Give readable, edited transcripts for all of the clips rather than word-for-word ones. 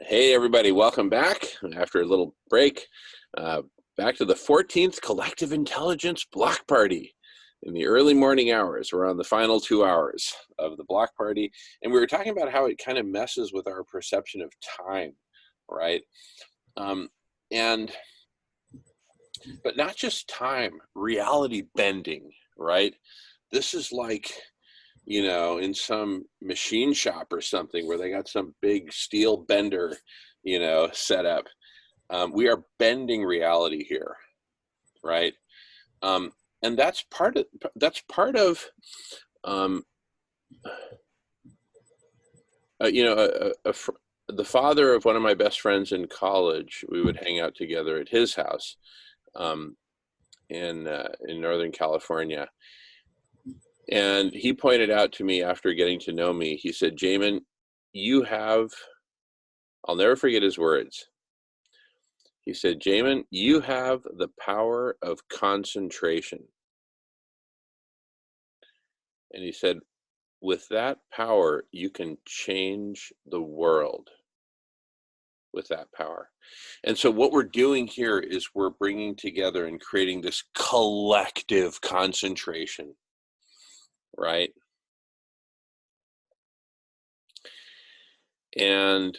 Hey, everybody, welcome back after a little break. Back to the 14th Collective Intelligence Block Party in the early morning hours. We're on the final 2 hours of the block party, and we were talking about how it kind of messes with our perception of time, right? But not just time, reality bending, right? This is like, in some machine shop or something where they got some big steel bender, set up. We are bending reality here, right? And that's part of the father of one of my best friends in college. We would hang out together at his house in Northern California. And he pointed out to me after getting to know me, he said, Jamen, I'll never forget his words. He said, Jamen, you have the power of concentration. And he said, with that power, you can change the world with that power. And so what we're doing here is we're bringing together and creating this collective concentration, right? And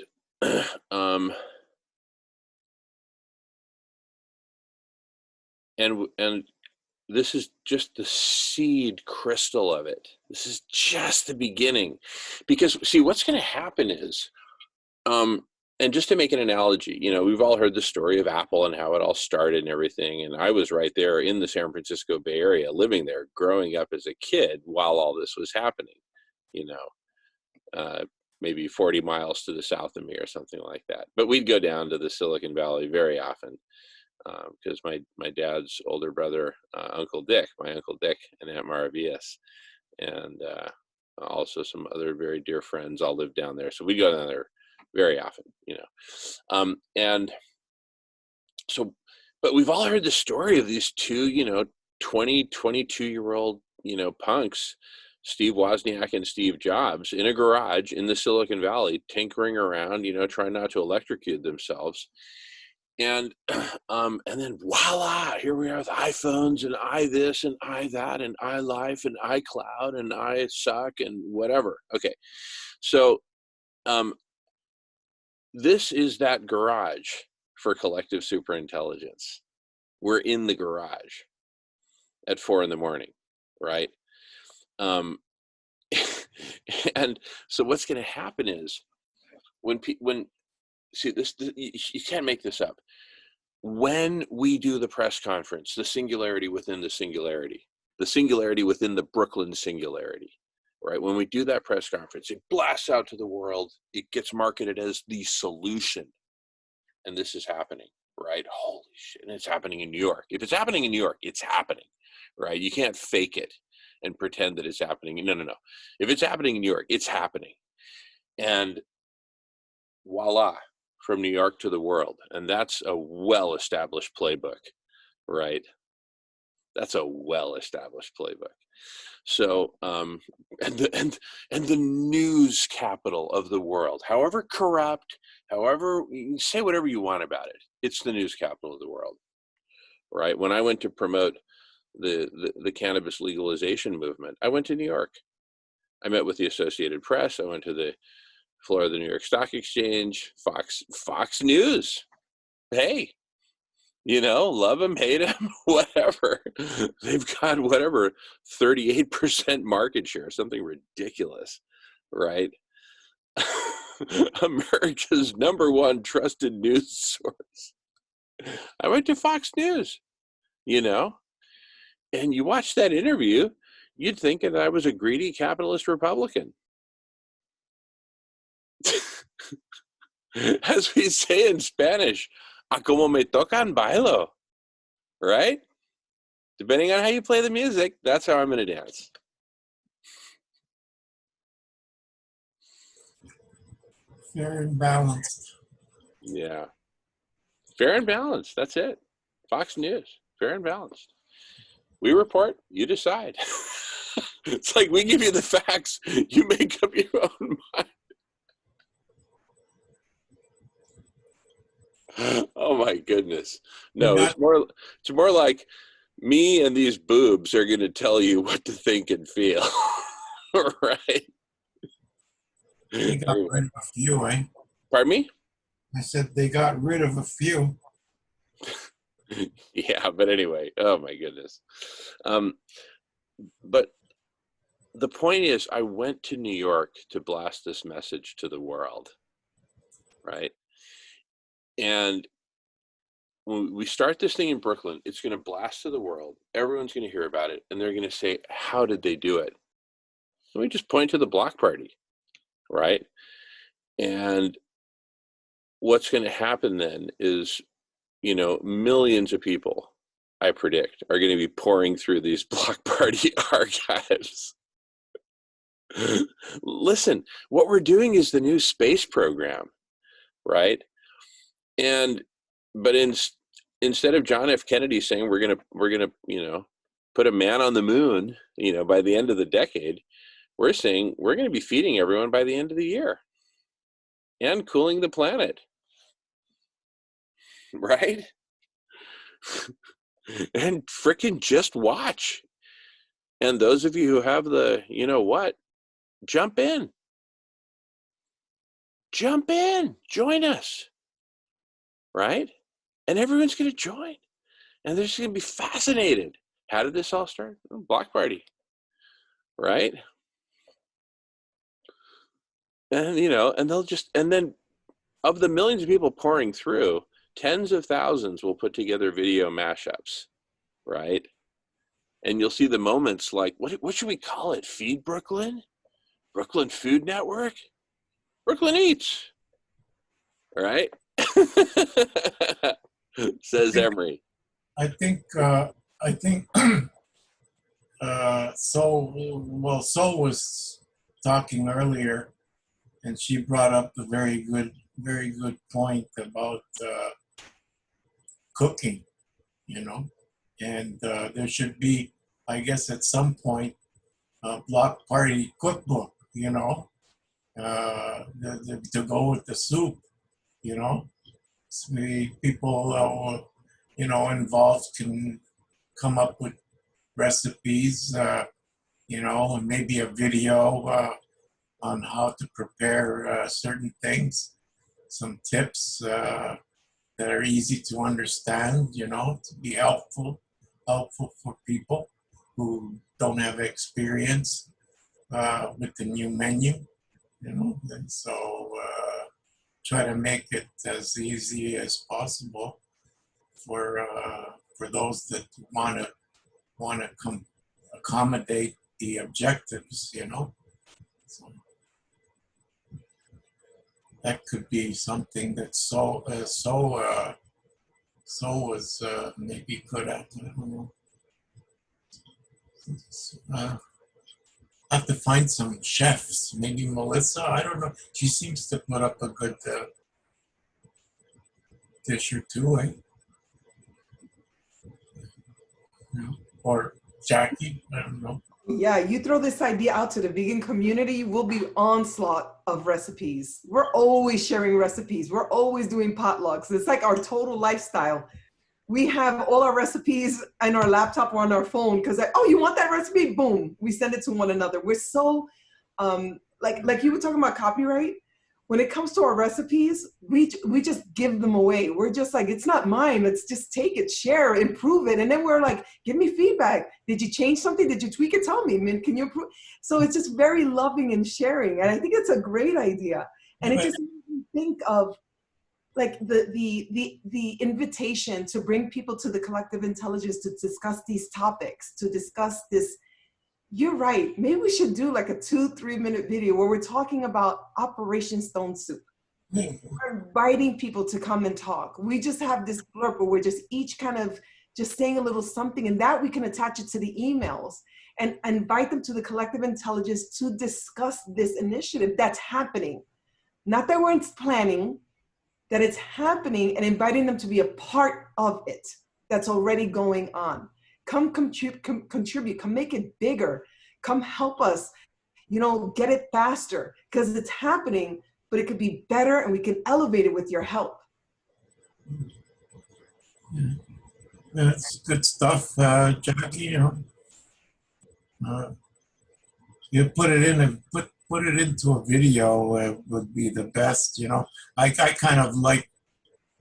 and this is just the seed crystal of it. This is just the beginning. Because see, what's going to happen is, and just to make an analogy, we've all heard the story of Apple and how it all started and everything. And I was right there in the San Francisco Bay Area, living there, growing up as a kid while all this was happening, maybe 40 miles to the south of me or something like that. But we'd go down to the Silicon Valley very often because my dad's older brother, my Uncle Dick and Aunt Maravillas, and also some other very dear friends all live down there. So we go down there very often, and so, but we've all heard the story of these two, 22-year-old, punks, Steve Wozniak and Steve Jobs, in a garage in the Silicon Valley, tinkering around, trying not to electrocute themselves. And then voila, here we are with iPhones and this and that and iLife and iCloud and iSuck and whatever. Okay, so this is that garage for collective superintelligence. We're in the garage at 4 a.m, right? And so what's going to happen is when see this, you can't make this up. When we do the press conference, the singularity within the singularity within the Brooklyn singularity, right? When we do that press conference, it blasts out to the world. It gets marketed as the solution. And this is happening, right? Holy shit. And it's happening in New York. If it's happening in New York, it's happening, right? You can't fake it and pretend that it's happening. No. If it's happening in New York, it's happening. And voila, from New York to the world. And that's a well-established playbook, right? That's a well-established playbook. So, and the news capital of the world, however corrupt, however, you can say whatever you want about it, it's the news capital of the world, right? When I went to promote the cannabis legalization movement, I went to New York. I met with the Associated Press. I went to the floor of the New York Stock Exchange, Fox News. Hey, love them, hate them, whatever. They've got 38% market share, something ridiculous, right? America's #1 trusted news source. I went to Fox News, and you watch that interview, you'd think that I was a greedy capitalist Republican. As we say in Spanish, a como me tocan bailo, right? Depending on how you play the music, that's how I'm going to dance. Fair and balanced. Yeah. Fair and balanced. That's it. Fox News. Fair and balanced. We report, you decide. It's like we give you the facts, you make up your own mind. Oh my goodness. They No, got it's more like me and these boobs are going to tell you what to think and feel. Right? they got Anyway, rid of a few, eh? pardon me? I said they got rid of a few. Yeah, but anyway, oh my goodness. Um, but the point is, I went to New York to blast this message to the world, right? And when we start this thing in Brooklyn, it's going to blast to the world. Everyone's going to hear about it, and they're going to say, "How did they do it?" Let me just point to the block party, right? And what's going to happen then is, millions of people, I predict, are going to be pouring through these block party archives. Listen, what we're doing is the new space program, right? And but instead of John F. Kennedy saying we're gonna put a man on the moon, by the end of the decade, we're saying we're going to be feeding everyone by the end of the year and cooling the planet, right? And frickin' just watch. And those of you who have the, jump in, join us, right? And everyone's going to join, and they're just going to be fascinated. How did this all start? Block party, right? And and then of the millions of people pouring through, tens of thousands will put together video mashups, right? And you'll see the moments like, what should we call it? Feed Brooklyn? Brooklyn Food Network? Brooklyn Eats, right? Says Emery. I think I think Sol was talking earlier, and she brought up a very good point about cooking, you know, and there should be, I guess, at some point, a block party cookbook, to go with the soup, you know. So people, involved can come up with recipes, and maybe a video on how to prepare certain things, some tips that are easy to understand, to be helpful for people who don't have experience with the new menu, and so try to make it as easy as possible for those that want to accommodate the objectives, So that could be something that so was maybe good at. I don't know. I have to find some chefs. Maybe Melissa. I don't know. She seems to put up a good dish or two, eh? Or Jackie. I don't know. Yeah, you throw this idea out to the vegan community, we'll be onslaught of recipes. We're always sharing recipes. We're always doing potlucks. It's like our total lifestyle. We have all our recipes in our laptop or on our phone because, oh, you want that recipe? Boom, we send it to one another. We're so, like you were talking about copyright. When it comes to our recipes, we just give them away. We're just like, it's not mine. Let's just take it, share, improve it. And then we're like, give me feedback. Did you change something? Did you tweak it? Tell me, man, can you improve? So it's just very loving and sharing. And I think it's a great idea. And it just makes me think of like the invitation to bring people to the collective intelligence to discuss these topics, to discuss this. You're right. Maybe we should do like a 2-3 minute video where we're talking about Operation Stone Soup. We're inviting people to come and talk. We just have this blurb where we're just each kind of just saying a little something, and that we can attach it to the emails and invite them to the collective intelligence to discuss this initiative that's happening. Not that we're planning, that it's happening, and inviting them to be a part of it that's already going on. Come contribute, come make it bigger, come help us, get it faster, because it's happening, but it could be better and we can elevate it with your help. Yeah. That's good stuff, Jackie. Uh, you put it in a put it into a video would be the best. I kind of like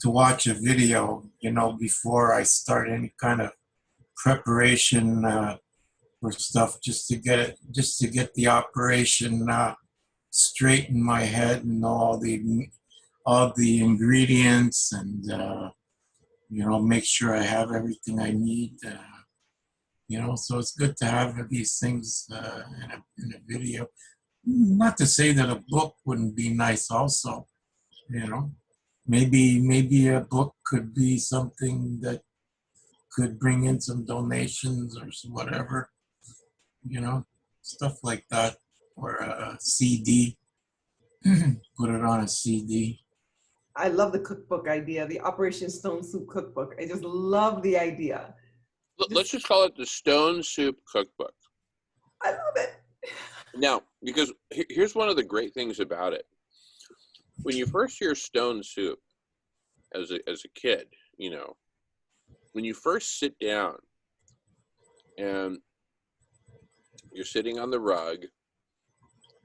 to watch a video, before I start any kind of preparation for stuff, just to get the operation straight in my head and know all the ingredients and make sure I have everything I need. So it's good to have these things in a video. Not to say that a book wouldn't be nice also, you know. Maybe a book could be something that could bring in some donations or whatever, stuff like that. Or a CD, put it on a CD. I love the cookbook idea, the Operation Stone Soup cookbook. I just love the idea. Let's just call it the Stone Soup Cookbook. I love it. Now, because here's one of the great things about it. When you first hear stone soup as a kid, when you first sit down and you're sitting on the rug,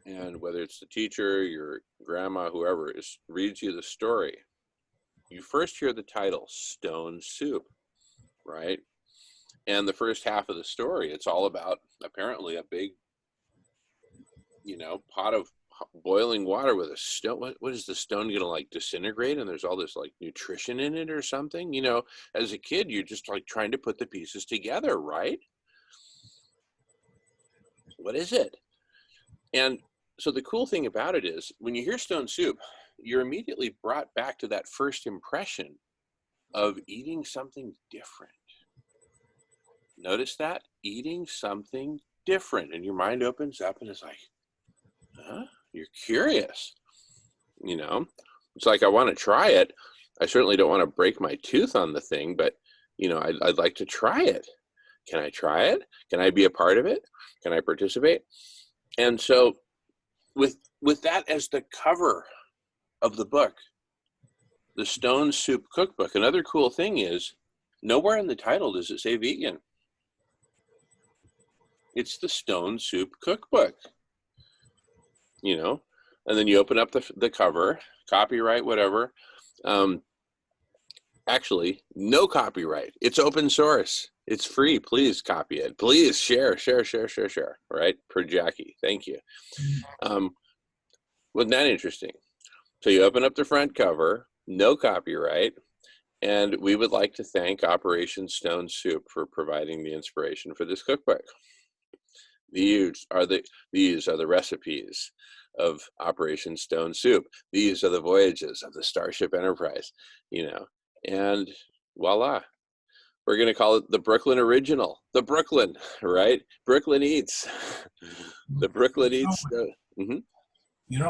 and whether it's the teacher, your grandma, whoever reads you the story, you first hear the title, Stone Soup, right? And the first half of the story, it's all about apparently a big, pot of boiling water with a stone. What is the stone gonna like disintegrate? And there's all this like nutrition in it or something. As a kid, you're just like trying to put the pieces together, right? What is it? And so the cool thing about it is when you hear stone soup, you're immediately brought back to that first impression of eating something different. Notice that? Eating something different. And your mind opens up and it's like, huh? You're curious. It's like, I want to try it. I certainly don't want to break my tooth on the thing, but, I'd like to try it. Can I try it? Can I be a part of it? Can I participate? And so with that as the cover of the book, the Stone Soup Cookbook, another cool thing is nowhere in the title does it say vegan. It's the Stone Soup Cookbook, and then you open up the cover, copyright, whatever. Actually, no copyright. It's open source. It's free. Please copy it. Please share, right? Per Jackie. Thank you. Wasn't that interesting? So you open up the front cover, no copyright, and we would like to thank Operation Stone Soup for providing the inspiration for this cookbook. These are the recipes of Operation Stone Soup. These are the voyages of the Starship Enterprise, and voila. We're going to call it the Brooklyn Original. The Brooklyn, right? Brooklyn Eats. The Brooklyn Eats. Mm-hmm.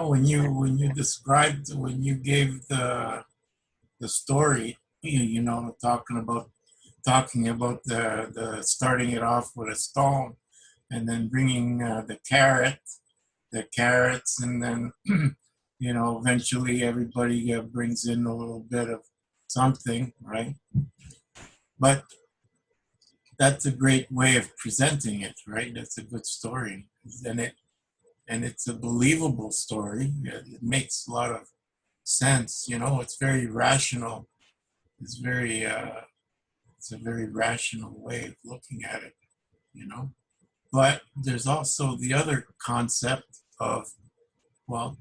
When you described, when you gave the story, talking about the starting it off with a stone, and then bringing the carrots, and then eventually everybody brings in a little bit of something, right? But that's a great way of presenting it, right? That's a good story, and it's a believable story. It makes a lot of sense. It's very rational. It's a very rational way of looking at it. But there's also the other concept of, well,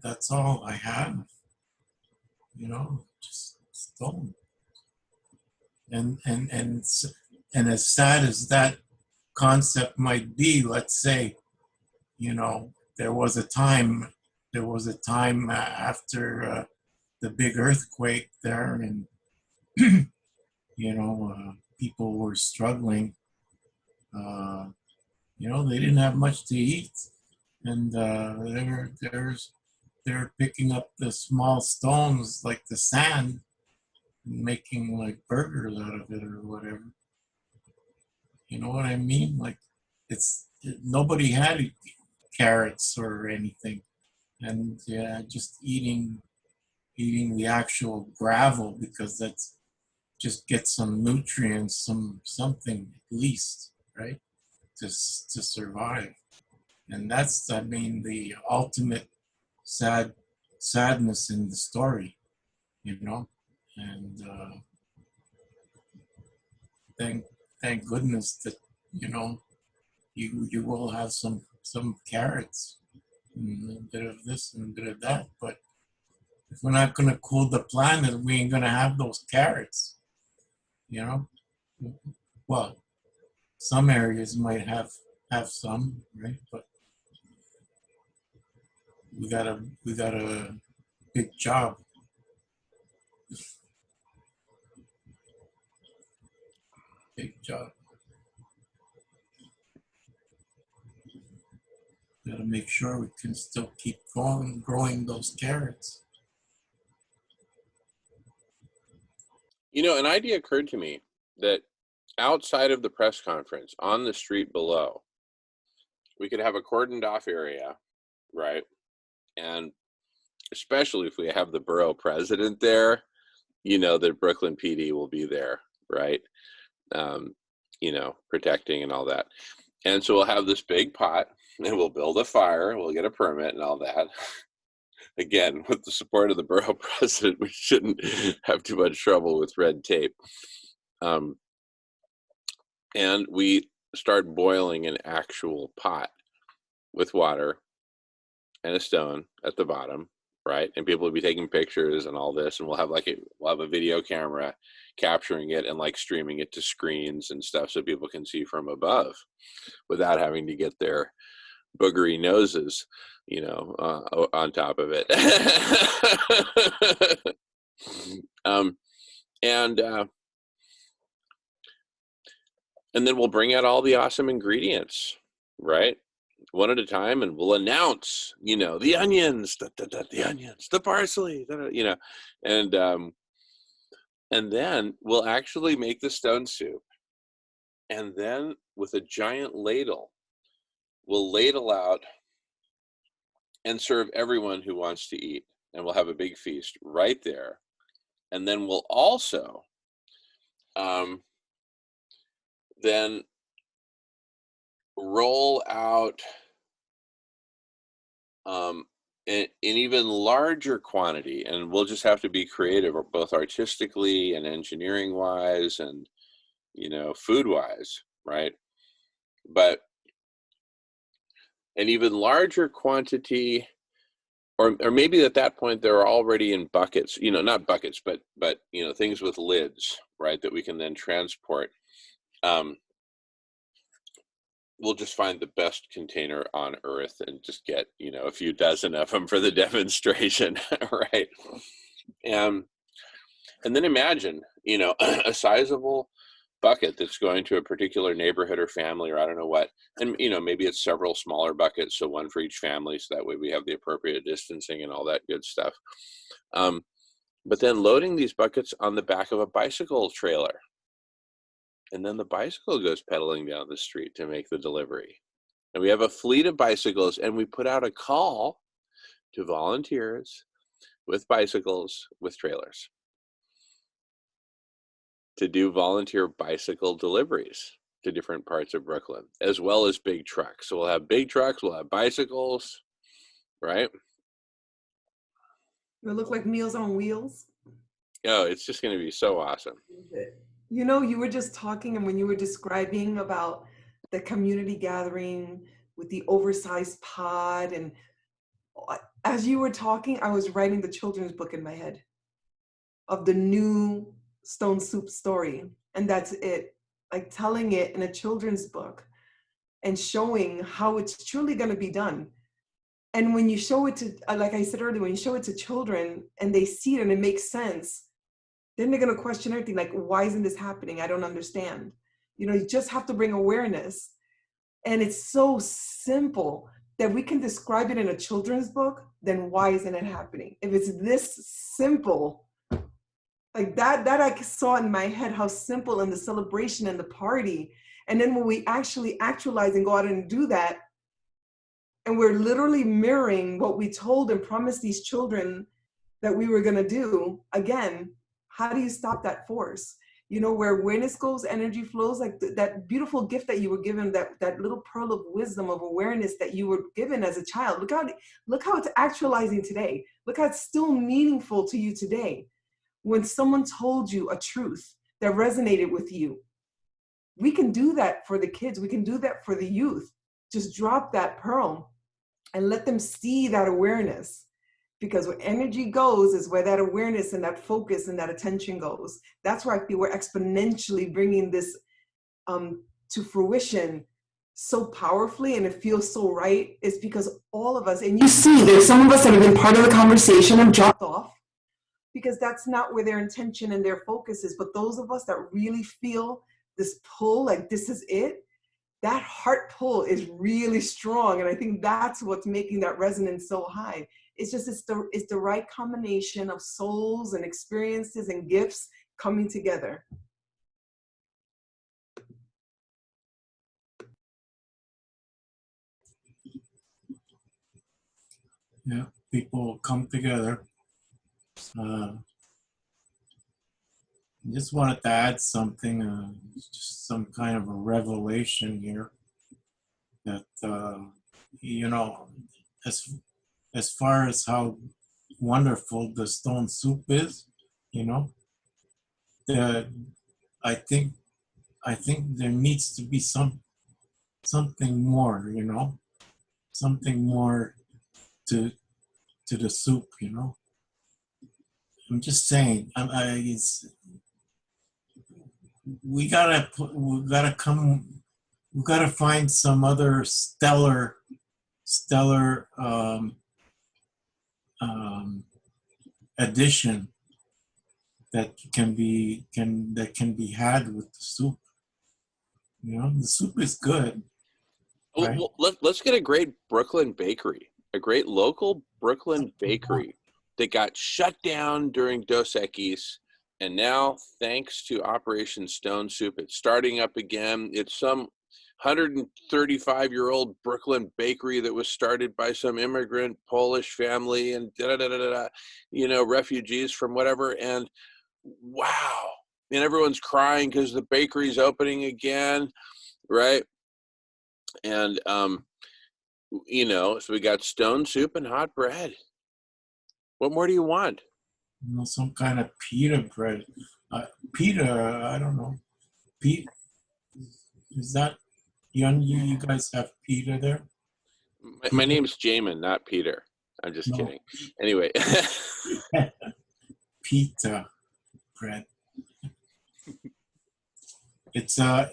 that's all I have. Just stone. And as sad as that concept might be, let's say, there was a time after the big earthquake there, and people were struggling. They didn't have much to eat, and they're picking up the small stones like the sand, and making like burgers out of it or whatever. You know what I mean? Like nobody had carrots or anything, and just eating eating the actual gravel, because that's just get some nutrients, something at least, right, to survive. And that's, I mean, the ultimate sadness in the story, you know. And thank thank goodness that, you know, you will have some carrots and a bit of this and a bit of that. But if we're not going to cool the planet, we ain't going to have those carrots, you know. Well, some areas might have some, right? But we got a big job. Big job. Got to make sure we can still keep growing those carrots. You know, an idea occurred to me that outside of the press conference, on the street below, we could have a cordoned off area, right? And especially if we have the borough president there, you know, that Brooklyn PD will be there, right? You know, protecting and all that. And so we'll have this big pot and we'll build a fire, we'll get a permit and all that. Again, with the support of the borough president, we shouldn't have too much trouble with red tape. And we start boiling an actual pot with water and a stone at the bottom, right? And people will be taking pictures and all this, and we'll have a video camera capturing it and like streaming it to screens and stuff so people can see from above without having to get their boogery noses, you know, on top of it. And then we'll bring out all the awesome ingredients, right? One at a time, and we'll announce, you know, the onions, the onions, the parsley, you know, and then we'll actually make the stone soup, and then with a giant ladle, we'll ladle out and serve everyone who wants to eat, and we'll have a big feast right there, and then we'll also then roll out in even larger quantity, and we'll just have to be creative, both artistically and engineering wise and, you know, food wise, right? But an even larger quantity, or maybe at that point they're already in buckets, you know, not buckets, but you know, things with lids, right, that we can then transport. We'll just find the best container on earth and just get, you know, a few dozen of them for the demonstration, right? And then imagine, you know, a sizable bucket that's going to a particular neighborhood or family, or I don't know what, and, you know, maybe it's several smaller buckets, so one for each family, so that way we have the appropriate distancing and all that good stuff. But then loading these buckets on the back of a bicycle trailer, and then the bicycle goes pedaling down the street to make the delivery. And we have a fleet of bicycles, and we put out a call to volunteers with bicycles with trailers to do volunteer bicycle deliveries to different parts of Brooklyn, as well as big trucks. So we'll have big trucks, we'll have bicycles, right? It'll look like Meals on Wheels. Oh, it's just going to be so awesome. You know, you were just talking, and when you were describing about the community gathering with the oversized pod, and as you were talking, I was writing the children's book in my head of the new stone soup story. And that's it, like telling it in a children's book and showing how it's truly going to be done. And when you show it to, like I said earlier, when you show it to children and they see it and it makes sense, then they're going to question everything, like, why isn't this happening? I don't understand. You know, you just have to bring awareness. And it's so simple that we can describe it in a children's book, then why isn't it happening? If it's this simple, like that I saw in my head, how simple, in the celebration and the party. And then when we actually actualize and go out and do that, and we're literally mirroring what we told and promised these children that we were going to do, again, how do you stop that force? You know, where awareness goes, energy flows. Like that beautiful gift that you were given, that little pearl of wisdom, of awareness that you were given as a child. Look how it's actualizing today. Look how it's still meaningful to you today. When someone told you a truth that resonated with you, we can do that for the kids. We can do that for the youth. Just drop that pearl and let them see that awareness. Because where energy goes is where that awareness and that focus and that attention goes. That's where I feel we're exponentially bringing this to fruition so powerfully, and it feels so right. It's because all of us, and you see there's some of us that have been part of the conversation have dropped off because that's not where their intention and their focus is. But those of us that really feel this pull, like this is it, that heart pull is really strong. And I think that's what's making that resonance so high. It's just, it's the right combination of souls and experiences and gifts coming together. Yeah, people come together. Just wanted to add something, just some kind of a revelation here that, you know, as far as how wonderful the stone soup is, you know, I think there needs to be something more, you know, something more to the soup, you know. I'm just saying, we gotta find some other stellar addition that can be had with the soup. You know, the soup is good. Right? Well, let's get a great Brooklyn bakery, a great local Brooklyn bakery that got shut down during Dos Equis, and now, thanks to Operation Stone Soup, it's starting up again. It's some 135-year-old Brooklyn bakery that was started by some immigrant Polish family and you know, refugees from whatever. And wow, and everyone's crying because the bakery's opening again, right? And you know, so we got stone soup and hot bread. What more do you want? You know, some kind of pita bread. Pita, I don't know. Pita, is that you guys have pita there? My name's Jamen, not Peter. I'm just kidding. Anyway. Pita bread. It's I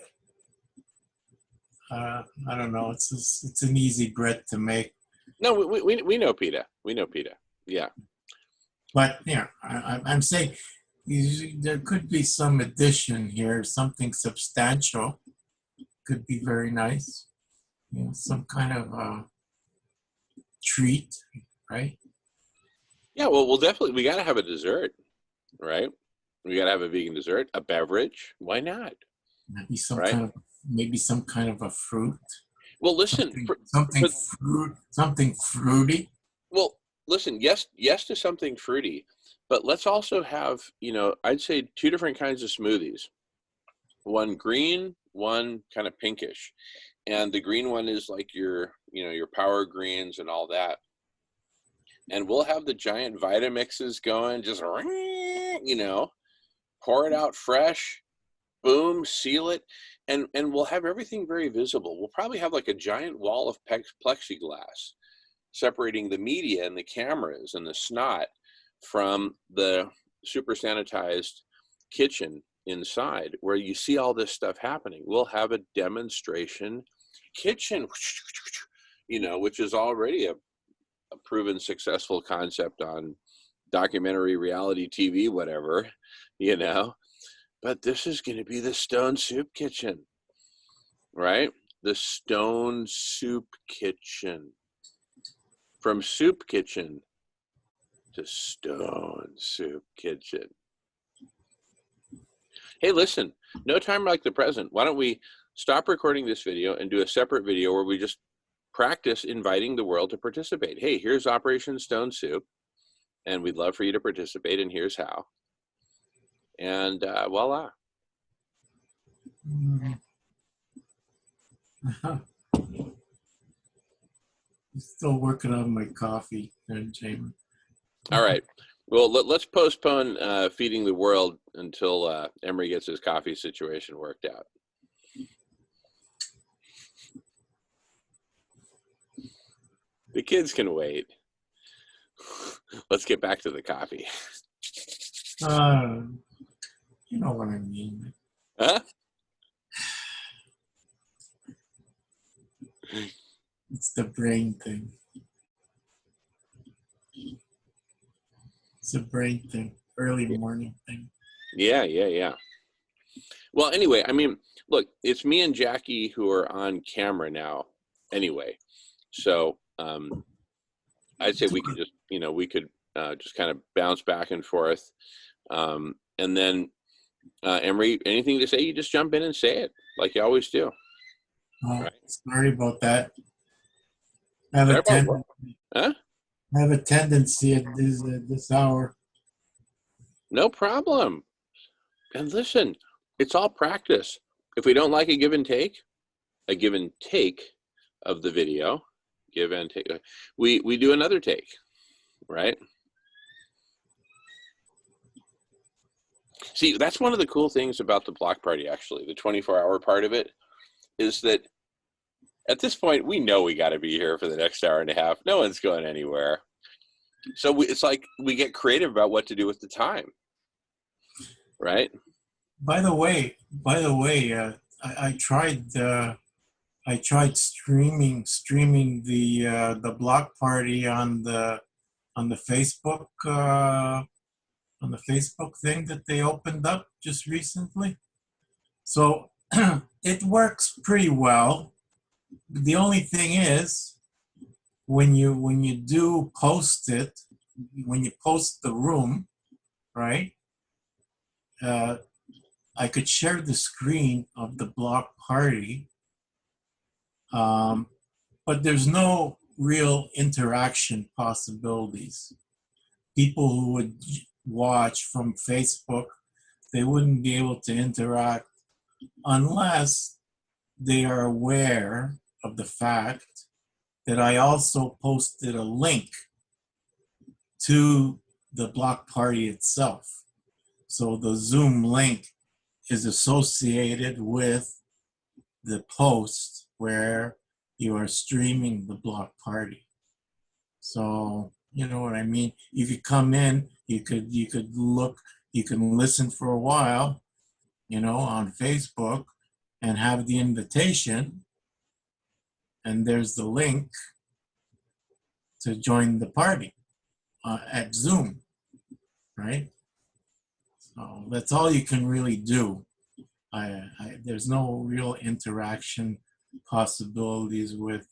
don't know. It's an easy bread to make. No, we know pita. We know pita. Yeah. But yeah, I'm saying there could be some addition here, something substantial. Could be very nice. You know, some kind of treat, right? Yeah, well, we got to have a dessert, right? We got to have a vegan dessert, a beverage. Why not? Maybe some kind of a fruit. Well, listen, something fruity. Well, listen, yes to something fruity, but let's also have, you know, I'd say 2 different kinds of smoothies. One green, one kind of pinkish. And the green one is like your, you know, your power greens and all that. And we'll have the giant Vitamixes going, just, you know, pour it out fresh, boom, seal it, and we'll have everything very visible. We'll probably have like a giant wall of plexiglass separating the media and the cameras and the snot from the super sanitized kitchen inside, where you see all this stuff happening. We'll have a demonstration kitchen, you know, which is already a proven successful concept on documentary, reality TV, whatever, you know. But this is going to be the Stone Soup Kitchen, right? The Stone Soup Kitchen. From Soup Kitchen to Stone Soup Kitchen. Hey, listen, no time like the present. Why don't we stop recording this video and do a separate video where we just practice inviting the world to participate. Hey, here's Operation Stone Soup. and we'd love for you to participate, and here's how. And voila. Mm. Still working on my coffee, James. All right. Well, let's postpone feeding the world until Emery gets his coffee situation worked out. The kids can wait. Let's get back to the coffee. You know what I mean. Huh? It's the brain thing. It's a brain thing. Early morning thing. Yeah. Well, anyway, I mean, look, it's me and Jackie who are on camera now anyway. So I'd say we could just, just kind of bounce back and forth. And then, Emery, anything to say, you just jump in and say it like you always do. Right? Sorry about that. I have a tendency at this hour. No problem. And listen, it's all practice. If we don't like a give and take of the video, give and take, we do another take, right? See, that's one of the cool things about the block party, actually, the 24-hour part of it, is that at this point, we know we got to be here for the next hour and a half. No one's going anywhere. So it's like we get creative about what to do with the time, right? By the way, I tried streaming the block party on the Facebook thing that they opened up just recently. So it works pretty well. The only thing is, when you do post it, when you post the room, right? I could share the screen of the block party, but there's no real interaction possibilities. People who would watch from Facebook, they wouldn't be able to interact unless they are aware of the fact that I also posted a link to the block party itself. So the Zoom link is associated with the post where you are streaming the block party. So you know what I mean? You could come in, you could look, you can listen for a while, on Facebook and have the invitation, and there's the link to join the party at Zoom, right? So that's all you can really do. There's no real interaction possibilities with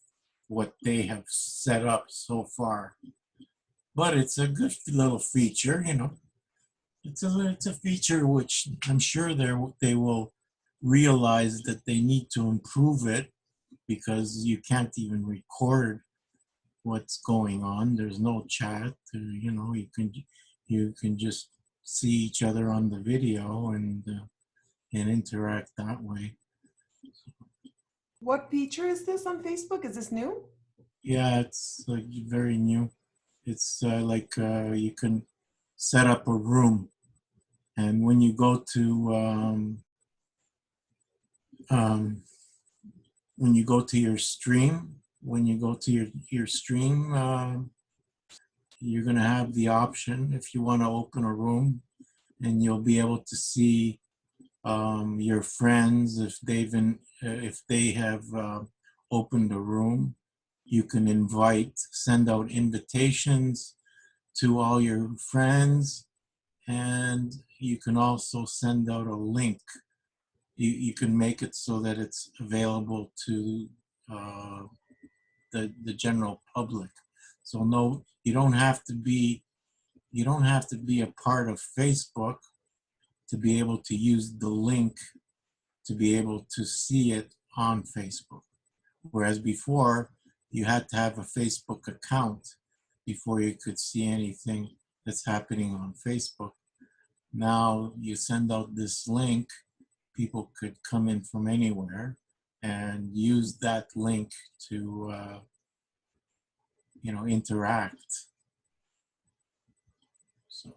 what they have set up so far. But it's a good little feature, It's a feature which I'm sure they will realize that they need to improve it, because you can't even record what's going on. There's no chat. You can just see each other on the video and interact that way. What feature is this on Facebook? Is this new? Yeah, it's like very new. It's you can set up a room, and when you go to your stream, you're gonna have the option if you want to open a room, and you'll be able to see your friends if they have opened a room. You can send out invitations to all your friends, and you can also send out a link. You can make it so that it's available to the general public. So no, you don't have to be a part of Facebook to be able to use the link to be able to see it on Facebook. Whereas before, you had to have a Facebook account before you could see anything that's happening on Facebook. Now you send out this link, people could come in from anywhere and use that link to, interact. So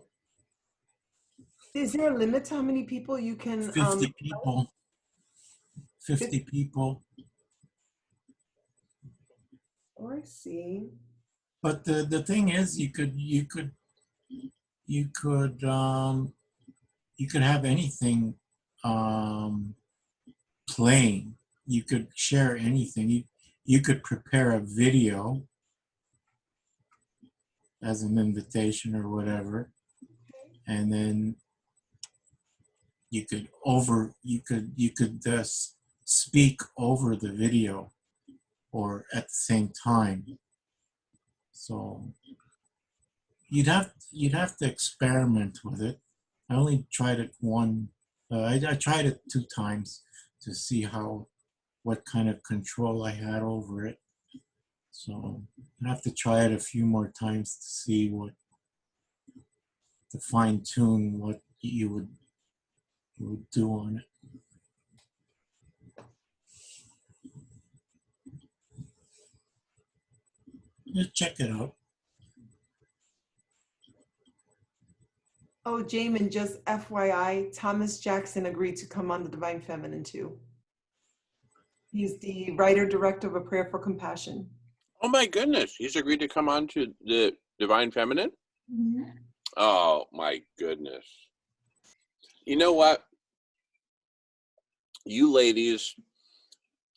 Is there a limit to how many people you can 50 people, 50 people. Oh, I see. But the thing is, you could have anything playing. You could share anything. You could prepare a video as an invitation or whatever, and then you could speak over the video or at the same time. So you'd have to experiment with it. I only tried it I tried it 2 times to see what kind of control I had over it. So I have to try it a few more times to see to fine tune what you would do on it. Just check it out. Oh, Jamen, just FYI, Thomas Jackson agreed to come on the Divine Feminine too. He's the writer director of A Prayer for Compassion. Oh my goodness, he's agreed to come on to the Divine Feminine? Mm-hmm. Oh my goodness. You know what? You ladies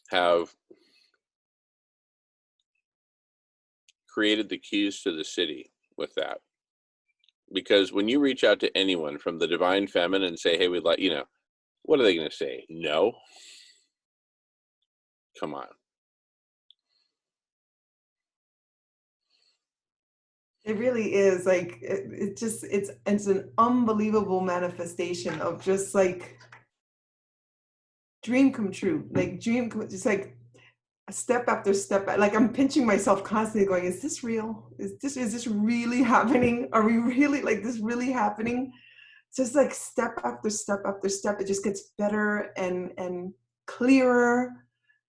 have created the keys to the city with that. Because when you reach out to anyone from the Divine Feminine and say, hey, we'd like, what are they going to say? No? Come on. It really is like, it's an unbelievable manifestation of just like dream come true, like just like step after step. Like I'm pinching myself constantly going, is this real? Is this really happening? Are we really like this really happening? Just like step after step after step, it just gets better and clearer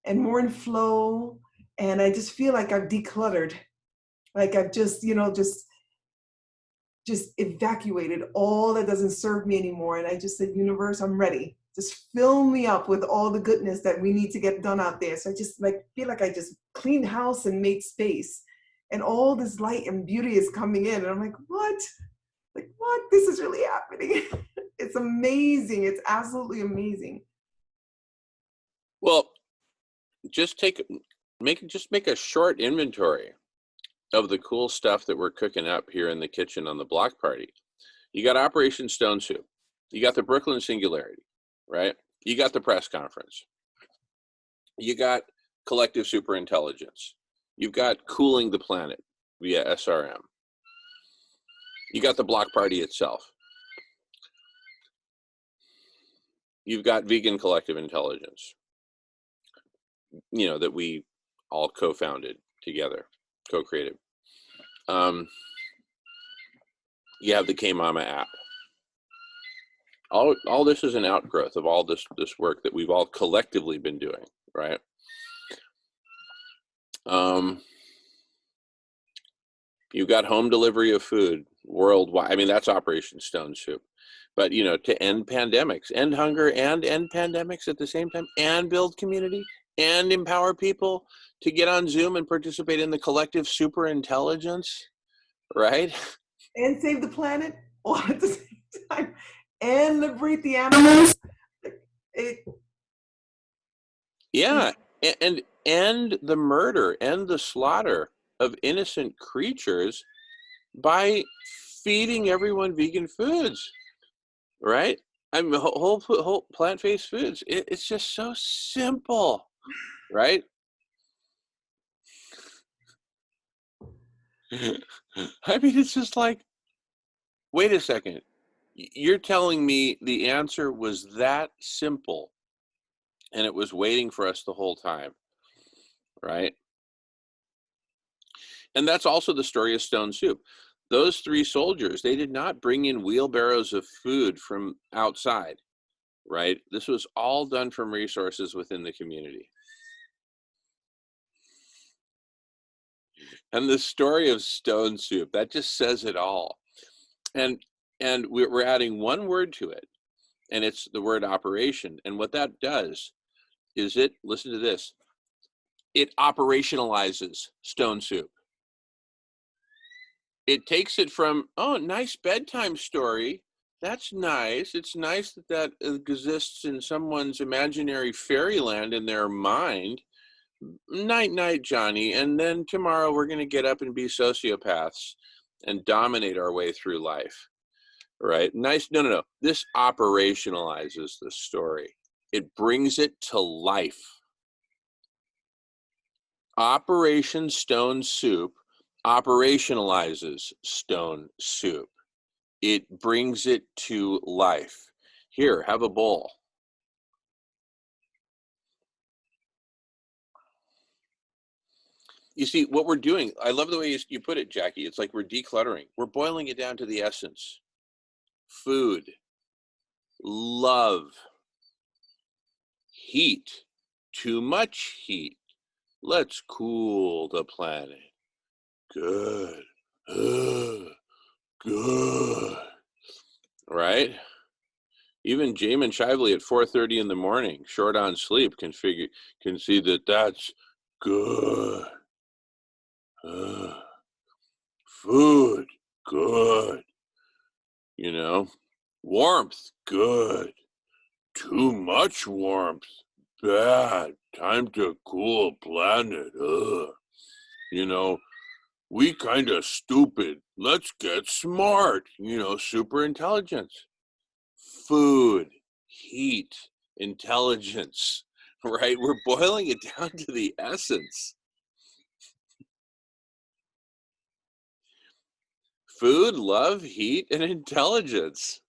and more in flow. And I just feel like I've decluttered. Like I've just evacuated all that doesn't serve me anymore. And I just said, universe, I'm ready. Just fill me up with all the goodness that we need to get done out there. So I just feel like I just cleaned house and made space. And all this light and beauty is coming in. And I'm like, what? Like, what? This is really happening. It's amazing. It's absolutely amazing. Well, just make a short inventory of the cool stuff that we're cooking up here in the kitchen on the block party. You got Operation Stone Soup. You got the Brooklyn Singularity, right? You got the press conference. You got collective superintelligence. You've got cooling the planet via SRM. You got the block party itself. You've got vegan collective intelligence, that we all co-founded together, co-created. You have the K-Mama app. All this is an outgrowth of all this work that we've all collectively been doing, right? You've got home delivery of food worldwide. I mean, that's Operation Stone Soup. But, to end pandemics, end hunger and end pandemics at the same time, and build community and empower people to get on Zoom and participate in the collective superintelligence, right? And save the planet all at the same time. And liberate the animals. Yeah, and the murder and the slaughter of innocent creatures by feeding everyone vegan foods, right? I mean, whole plant-based foods. It's just so simple, right? I mean, it's just like, wait a second. You're telling me the answer was that simple and it was waiting for us the whole time, right? And that's also the story of Stone Soup. Those 3 soldiers, they did not bring in wheelbarrows of food from outside, right? This was all done from resources within the community. And the story of stone soup, that just says it all. And we're adding one word to it, and it's the word operation. And what that does is listen to this, it operationalizes stone soup. It takes it from, oh, nice bedtime story. That's nice. It's nice that exists in someone's imaginary fairyland in their mind. Night, night, Johnny. And then tomorrow we're going to get up and be sociopaths and dominate our way through life. Right? Nice. No. This operationalizes the story. It brings it to life. Operation Stone Soup operationalizes stone soup. It brings it to life. Here, have a bowl. You see, what we're doing, I love the way you put it, Jackie. It's like we're decluttering. We're boiling it down to the essence. Food, love, heat, too much heat. Let's cool the planet. Good. Good. Right? Even Jamen Shively at 4:30 in the morning, short on sleep, can see that that's good. Food, good. You know, warmth, good. Too much warmth, bad. Time to cool planet. You know, we kind of stupid. Let's get smart. You know, super intelligence. Food, heat, intelligence, right? We're boiling it down to the essence. Food, love, heat, and intelligence.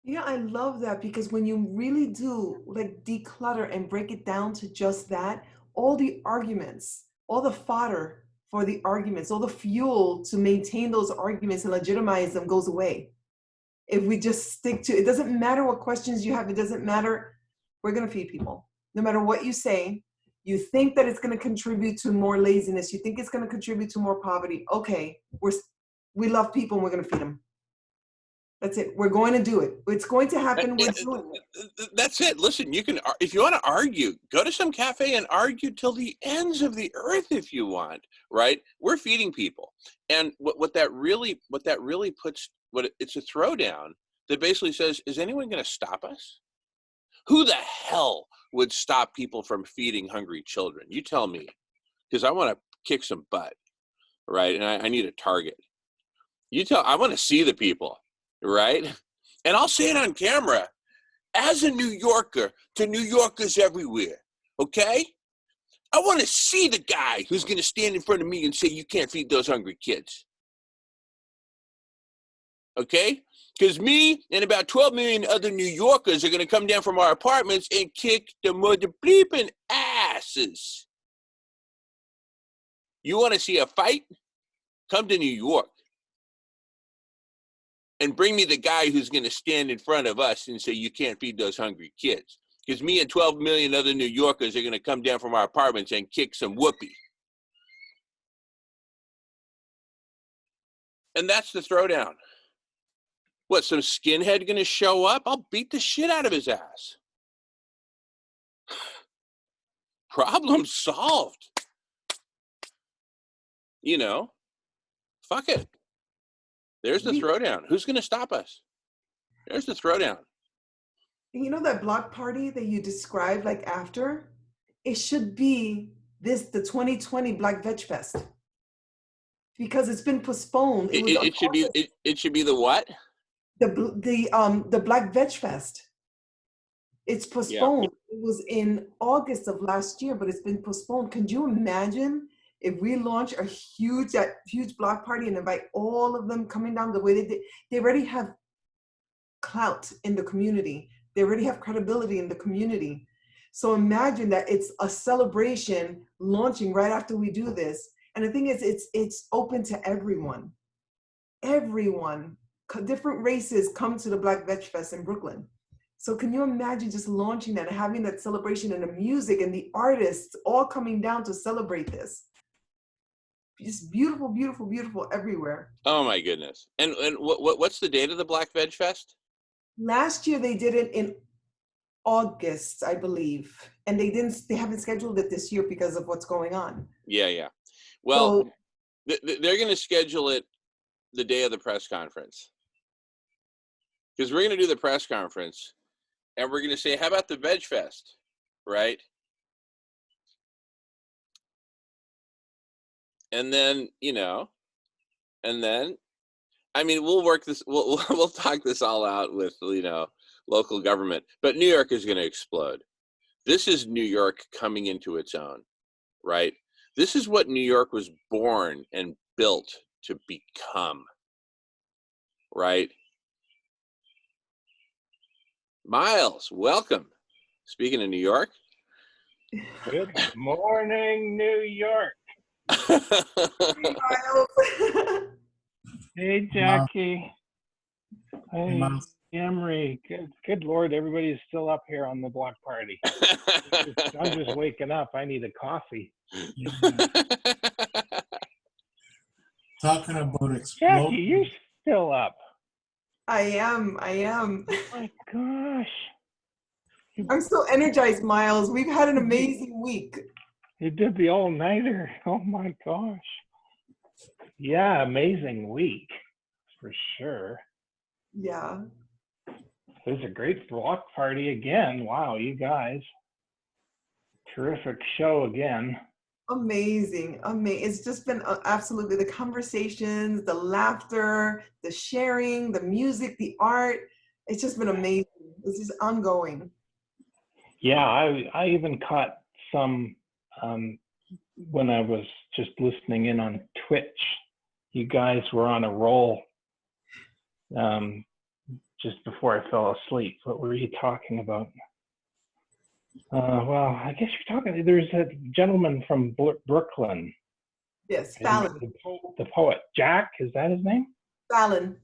Yeah, I love that because when you really do like declutter and break it down to just that, all the arguments, all the fodder for the arguments, all the fuel to maintain those arguments and legitimize them goes away. If we just stick to it, doesn't matter what questions you have, it doesn't matter. We're going to feed people. No matter what you say, you think that it's going to contribute to more laziness, you think it's going to contribute to more poverty. Okay, we love people and we're going to feed them. That's it. We're going to do it. It's going to happen. We're doing it. That's it. Listen, you can, if you want to argue, go to some cafe and argue till the ends of the earth if you want, right? We're feeding people. And what that really puts, it's a throwdown that basically says, is anyone going to stop us? Who the hell would stop people from feeding hungry children? You tell me, because I want to kick some butt, right? And I need a target. I want to see the people. Right? And I'll say it on camera as a New Yorker to New Yorkers everywhere. Okay? I want to see the guy who's going to stand in front of me and say, you can't feed those hungry kids. Okay? Because me and about 12 million other New Yorkers are going to come down from our apartments and kick the mother bleeping asses. You want to see a fight? Come to New York. And bring me the guy who's going to stand in front of us and say, you can't feed those hungry kids. Because me and 12 million other New Yorkers are going to come down from our apartments and kick some whoopee. And that's the throwdown. What, some skinhead going to show up? I'll beat the shit out of his ass. Problem solved. You know, fuck it. There's the throwdown. Who's going to stop us? There's the throwdown. You know that block party that you described like after? It should be the 2020 Black Veg Fest. Because it's been postponed. It should be the what? The Black Veg Fest. It's postponed. Yeah. It was in August of last year, but it's been postponed. Can you imagine if we launch a huge block party and invite all of them coming down the way they did? They already have clout in the community. They already have credibility in the community. So imagine that it's a celebration launching right after we do this. And the thing is, it's open to everyone. Everyone, different races come to the Black Veg Fest in Brooklyn. So can you imagine just launching that and having that celebration and the music and the artists all coming down to celebrate this? Just beautiful, beautiful, beautiful everywhere. Oh my goodness. And what's the date of the Black Veg Fest? Last year they did it in August, I believe. And they haven't scheduled it this year because of what's going on. Yeah. Well, So, they're going to schedule it the day of the press conference. Because we're going to do the press conference and we're going to say, how about the Veg Fest? Right? And then, I mean, we'll work this, we'll talk this all out with, local government, but New York is going to explode. This is New York coming into its own, right? This is what New York was born and built to become, right? Miles, welcome. Speaking of New York. Good morning, New York. Hey, Jackie. Hey, Emery. Good Lord, everybody's still up here on the block party. I'm just waking up. I need a coffee. Talking about Jackie, exploding. you're still up. I am. Oh my gosh. I'm so energized, Miles. We've had an amazing week. You did the all-nighter. Oh my gosh. Yeah, amazing week for sure. Yeah. It was a great block party again. Wow, you guys. Terrific show again. Amazing. It's just been absolutely the conversations, the laughter, the sharing, the music, the art. It's just been amazing. This is ongoing. Yeah, I even caught some when I was just listening in on Twitch. You guys were on a roll just before I fell asleep. What were you talking about? Well, I guess you're talking, there's a gentleman from Brooklyn. Yes, Fallon. The poet. Jack, is that his name? Fallon.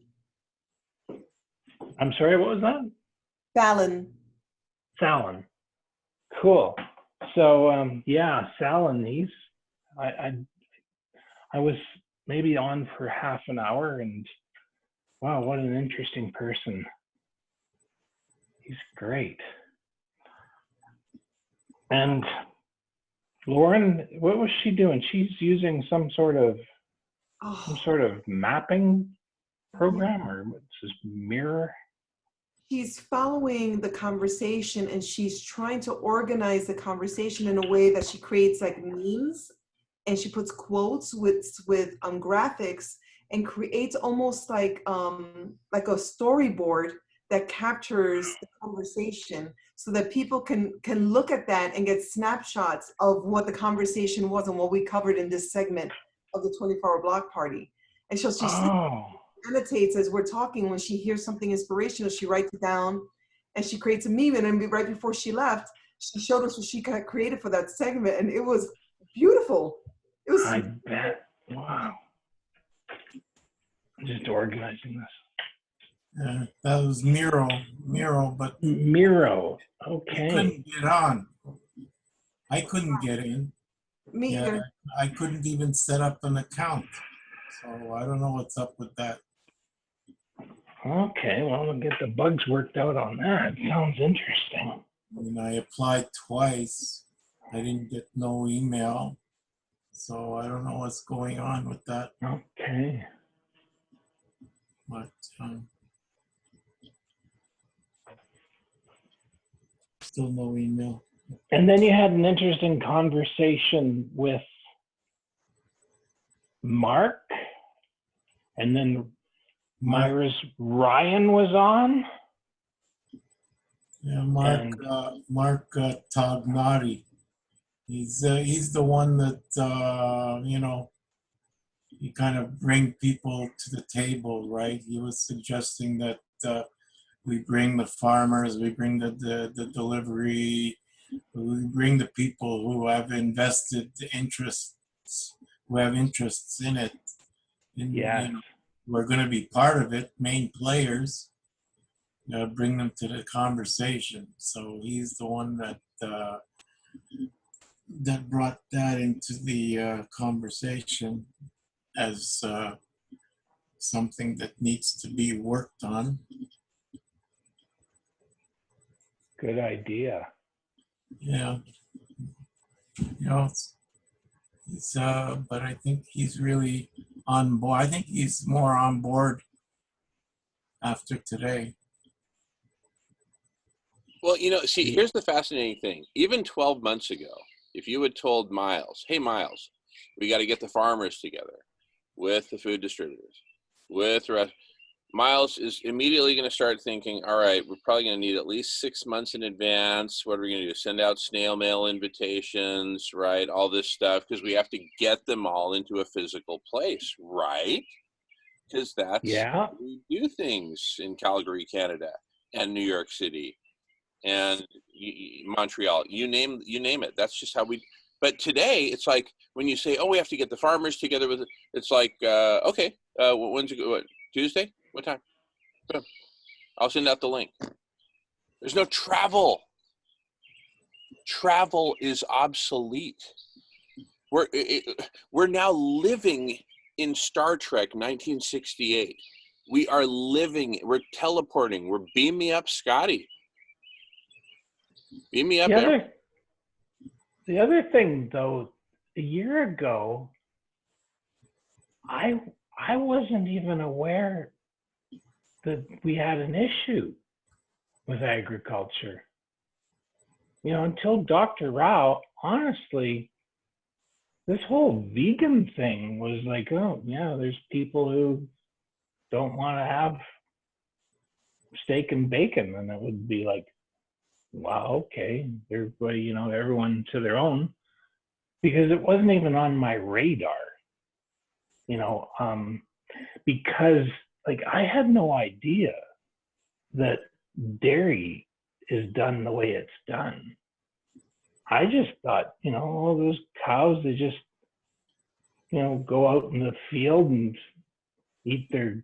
I'm sorry, what was that? Fallon. Fallon. Cool. So, yeah, Fallon, I was maybe on for half an hour, and wow, what an interesting person. He's great. And Lauren, what was she doing? She's using some sort of mapping program, or what's this, mirror? She's following the conversation and she's trying to organize the conversation in a way that she creates like memes, and she puts quotes with graphics and creates almost like a storyboard that captures the conversation so that people can look at that and get snapshots of what the conversation was and what we covered in this segment of the 24-hour block party. And so she annotates as we're talking. When she hears something inspirational, she writes it down and she creates a meme. And then right before she left, she showed us what she created for that segment, and it was beautiful. It was. I bet. Wow. I'm just organizing this. That was Miro, but Miro. Okay. I couldn't get on. I couldn't get in. Me either. I couldn't even set up an account. So I don't know what's up with that. Okay, well, we'll get the bugs worked out on that. Sounds interesting. And I applied twice. I didn't get no email. So I don't know what's going on with that. Okay. But still no email. And then you had an interesting conversation with Mark, and then Myra's Ryan was on. Yeah, Mark Tognati. He's the one that you kind of bring people to the table, right? He was suggesting that we bring the farmers, we bring the delivery, we bring the people who have invested interests who have interests in it. And, Yes. we're going to be part of it, main players. Bring them to the conversation. So he's the one that brought that into the conversation as something that needs to be worked on. Good idea. Yeah, but I think he's really on board. I think he's more on board after today. Well, see, here's the fascinating thing. Even 12 months ago, if you had told Miles, hey, Miles, we got to get the farmers together with the food distributors, with the rest, Miles is immediately going to start thinking, all right, we're probably going to need at least 6 months in advance. What are we going to do? Send out snail mail invitations, right? All this stuff, because we have to get them all into a physical place, right? Because that's how we do things in Calgary, Canada, and New York City, and Montreal. You name it. That's just how we. But today, it's like when you say, "Oh, we have to get the farmers together with," it's like, okay, when's it? What, Tuesday? What time? Boom. I'll send out the link. There's no travel. Travel is obsolete. We're now living in Star Trek 1968. We are living. We're teleporting. We're beam me up, Scotty. Beam me up there. The other thing, though, a year ago, I wasn't even aware that we had an issue with agriculture. Until Dr. Rao, honestly, this whole vegan thing was like, oh, yeah, there's people who don't want to have steak and bacon. And it would be like, wow, okay, everybody, everyone to their own, because it wasn't even on my radar, because like I had no idea that dairy is done the way it's done. I just thought, all those cows, they just, go out in the field and eat their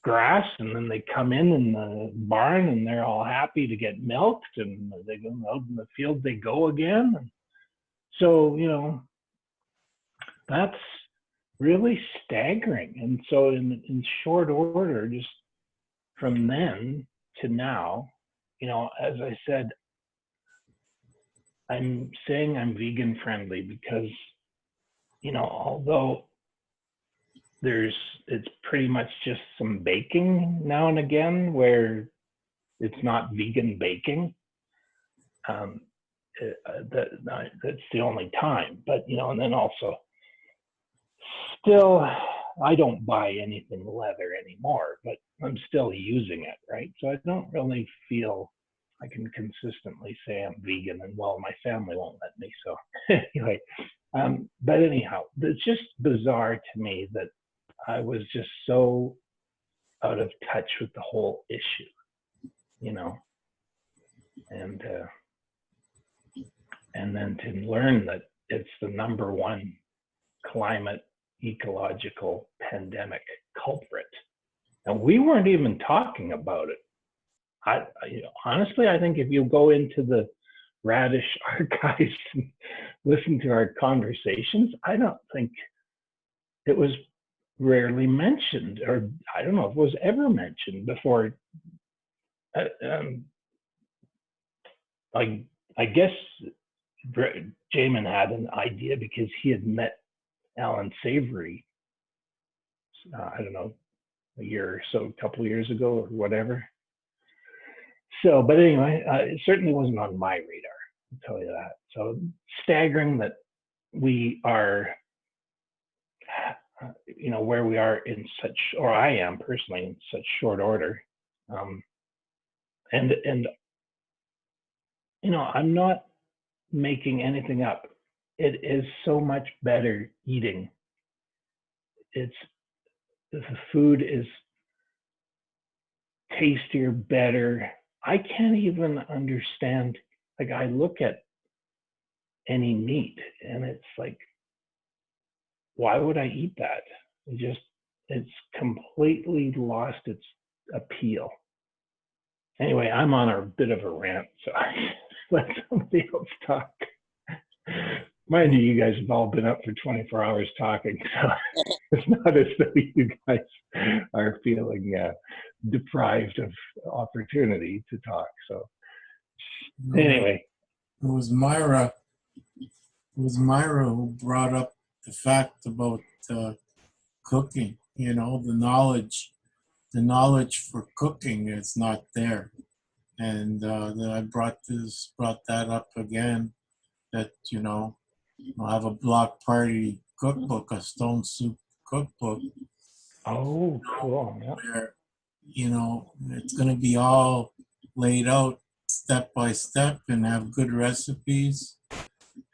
grass, and then they come in the barn and they're all happy to get milked, and they go out in the field, they go again. And so, that's really staggering. And so in short order, just from then to now, as I said, I'm saying I'm vegan friendly because, although it's pretty much just some baking now and again where it's not vegan baking. That's the only time. But, and then also still, I don't buy anything leather anymore, but I'm still using it, right? So I don't really feel I can consistently say I'm vegan, and well, my family won't let me. So anyway, but anyhow, it's just bizarre to me that I was just so out of touch with the whole issue, and then to learn that it's the number one climate ecological pandemic culprit, and we weren't even talking about it. Honestly, I think if you go into the Radish archives and listen to our conversations, I don't think it was rarely mentioned, or I don't know if it was ever mentioned before. I guess Jamen had an idea because he had met Alan Savory, I don't know, a couple of years ago or whatever. So, but anyway, it certainly wasn't on my radar, I'll tell you that. So staggering that we are, where we are in such, or I am personally in such short order. And I'm not making anything up. It is so much better eating. The food is tastier, better. I can't even understand, like I look at any meat and it's like why would I eat that? It's completely lost its appeal. Anyway, I'm on a bit of a rant, so I let somebody else talk. Mind you, you guys have all been up for 24 hours talking, so it's not as though you guys are feeling deprived of opportunity to talk. So anyway. It was Myra who brought up the fact about cooking. You know, the knowledge for cooking is not there, and then I brought that up again. That I have a block party cookbook, a stone soup cookbook. Oh, cool! Yeah. Where it's going to be all laid out step by step and have good recipes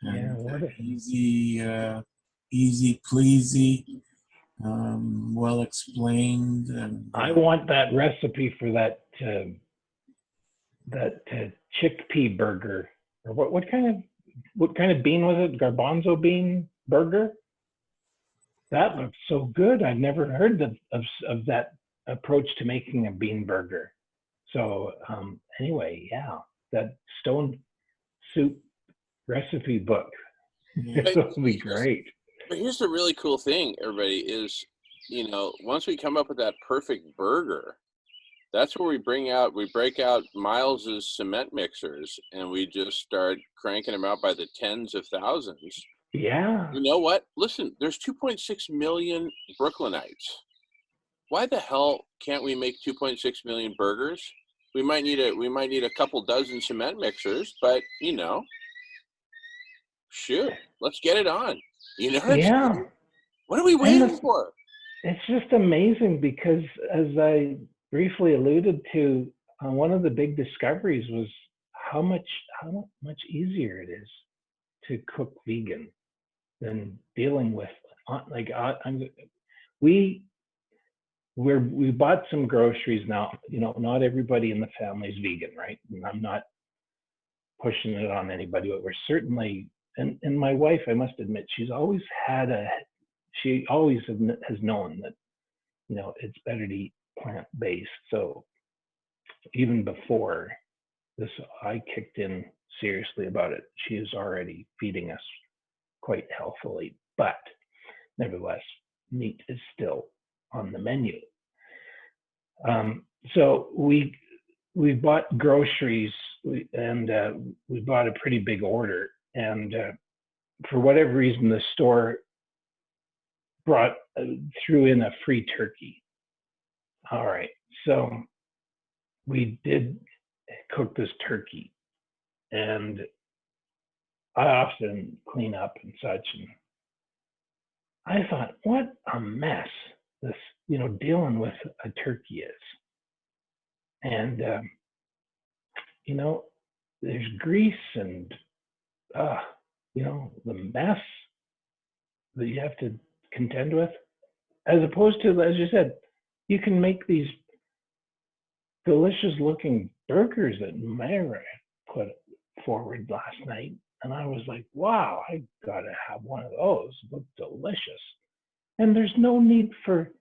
and easy pleasy, well explained. And I want that recipe for that chickpea burger, or what kind of bean was it? Garbanzo bean burger. That looks so good. I've never heard of that approach to making a bean burger. So anyway, yeah, that stone soup recipe book. It'll be great. But here's the really cool thing, everybody, is, once we come up with that perfect burger, that's where we break out Miles's cement mixers and we just start cranking them out by the tens of thousands. Yeah. You know what? Listen, there's 2.6 million Brooklynites. Why the hell can't we make 2.6 million burgers? We might need a couple dozen cement mixers, but shoot, let's get it on. You know what I'm saying? What are we waiting for? It's just amazing because, as I briefly alluded to, one of the big discoveries was how much easier it is to cook vegan than dealing with we bought some groceries now. Not everybody in the family is vegan, right? And I'm not pushing it on anybody, but we're certainly, and my wife, I must admit, she always has known that, it's better to eat plant-based. So even before this, I kicked in seriously about it. She is already feeding us quite healthily, but nevertheless, meat is still on the menu. So we bought groceries and we bought a pretty big order. And for whatever reason, the store threw in a free turkey. All right, so we did cook this turkey, and I often clean up and such. And I thought, what a mess this, dealing with a turkey is. And, there's grease and, the mess that you have to contend with, as opposed to, as you said, you can make these delicious looking burgers that Myra put forward last night. And I was like, wow, I gotta have one of those. Look delicious. And there's no need for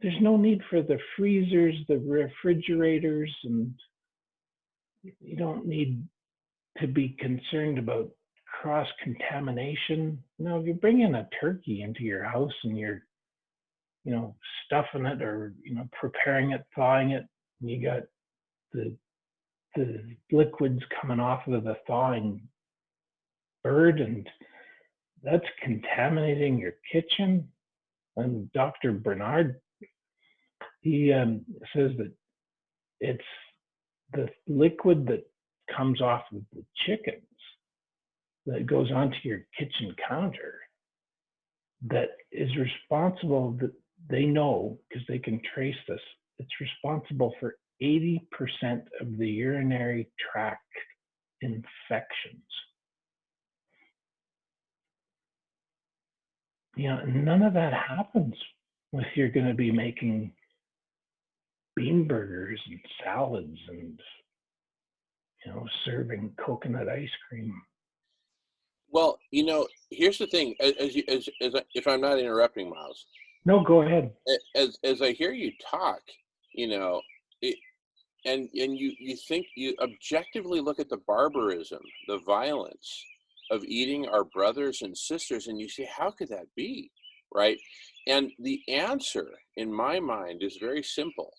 the freezers, the refrigerators, and you don't need to be concerned about cross-contamination. If you bring in a turkey into your house and you're, stuffing it or, preparing it, thawing it, and you got the liquids coming off of the thawing bird, and that's contaminating your kitchen. And Dr. Bernard, he says that it's the liquid that comes off of the chickens that goes onto your kitchen counter that is responsible, that they know, because they can trace this, it's responsible for 80% of the urinary tract infections. None of that happens if you're going to be making bean burgers and salads and, serving coconut ice cream. Well, here's the thing. If I'm not interrupting, Miles, No, go ahead. as I hear you talk, you know, it, and you think, you objectively look at the barbarism, the violence of eating our brothers and sisters, and you say, how could that be, right? And the answer, in my mind, is very simple.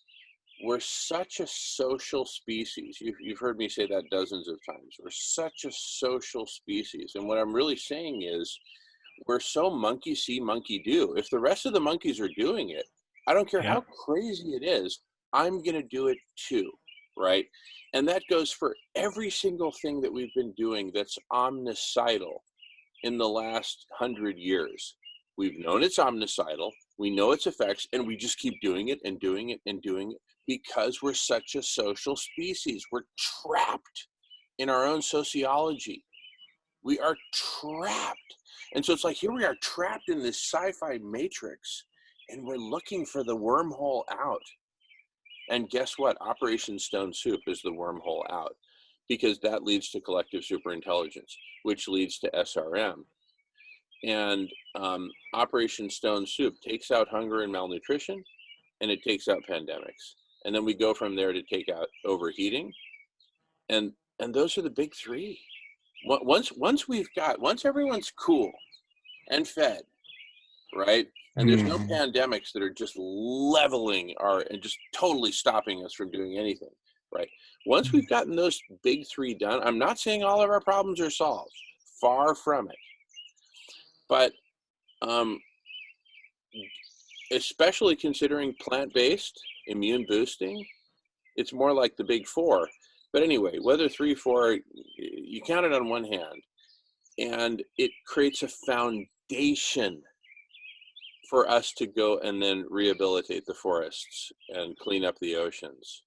We're such a social species. You've heard me say that dozens of times. We're such a social species. And what I'm really saying is, we're so monkey see, monkey do. If the rest of the monkeys are doing it, I don't care Yeah. how crazy it is, I'm going to do it too, right? And that goes for every single thing that we've been doing that's omnicidal in the last 100 years. We've known it's omnicidal, we know its effects, and we just keep doing it and doing it and doing it because we're such a social species. We're trapped in our own sociology. We are trapped. And so it's like, here we are trapped in this sci-fi matrix, and we're looking for the wormhole out. And guess what? Operation Stone Soup is the wormhole out, because that leads to collective superintelligence, which leads to SRM. And Operation Stone Soup takes out hunger and malnutrition, and it takes out pandemics. And then we go from there to take out overheating. And those are the big three. Once everyone's cool and fed, right? And there's no pandemics that are just leveling and just totally stopping us from doing anything, right? Once we've gotten those big three done, I'm not saying all of our problems are solved, far from it. But especially considering plant-based, immune boosting, it's more like the big four. But anyway, whether 3, 4, you count it on one hand, and it creates a foundation for us to go and then rehabilitate the forests and clean up the oceans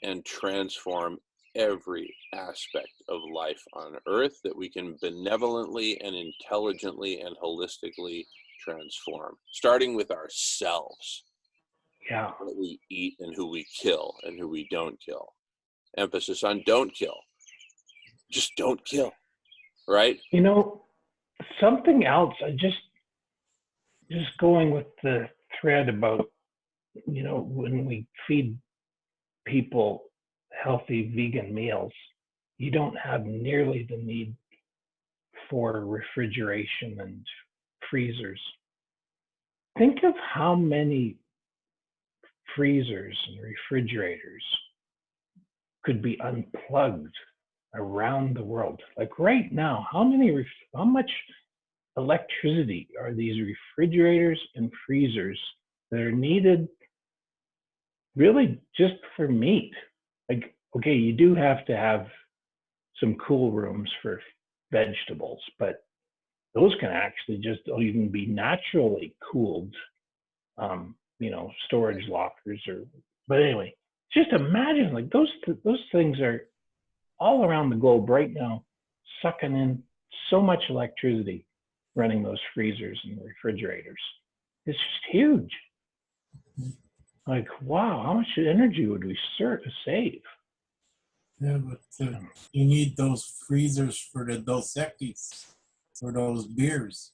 and transform every aspect of life on Earth that we can benevolently and intelligently and holistically transform, starting with ourselves. Yeah. What we eat and who we kill and who we don't kill. Emphasis on don't kill. Just don't kill, right? Something else, I just going with the thread about, when we feed people healthy vegan meals, you don't have nearly the need for refrigeration and freezers. Think of how many freezers and refrigerators could be unplugged around the world. Like right now, how much electricity are these refrigerators and freezers that are needed really just for meat? Like, okay, you do have to have some cool rooms for vegetables, but those can actually just even be naturally cooled, storage lockers but anyway, just imagine, like, those things are all around the globe right now, sucking in so much electricity, running those freezers and refrigerators. It's just huge. Like, wow, how much energy would we save? Yeah, but you need those freezers for the Dos Equis, for those beers.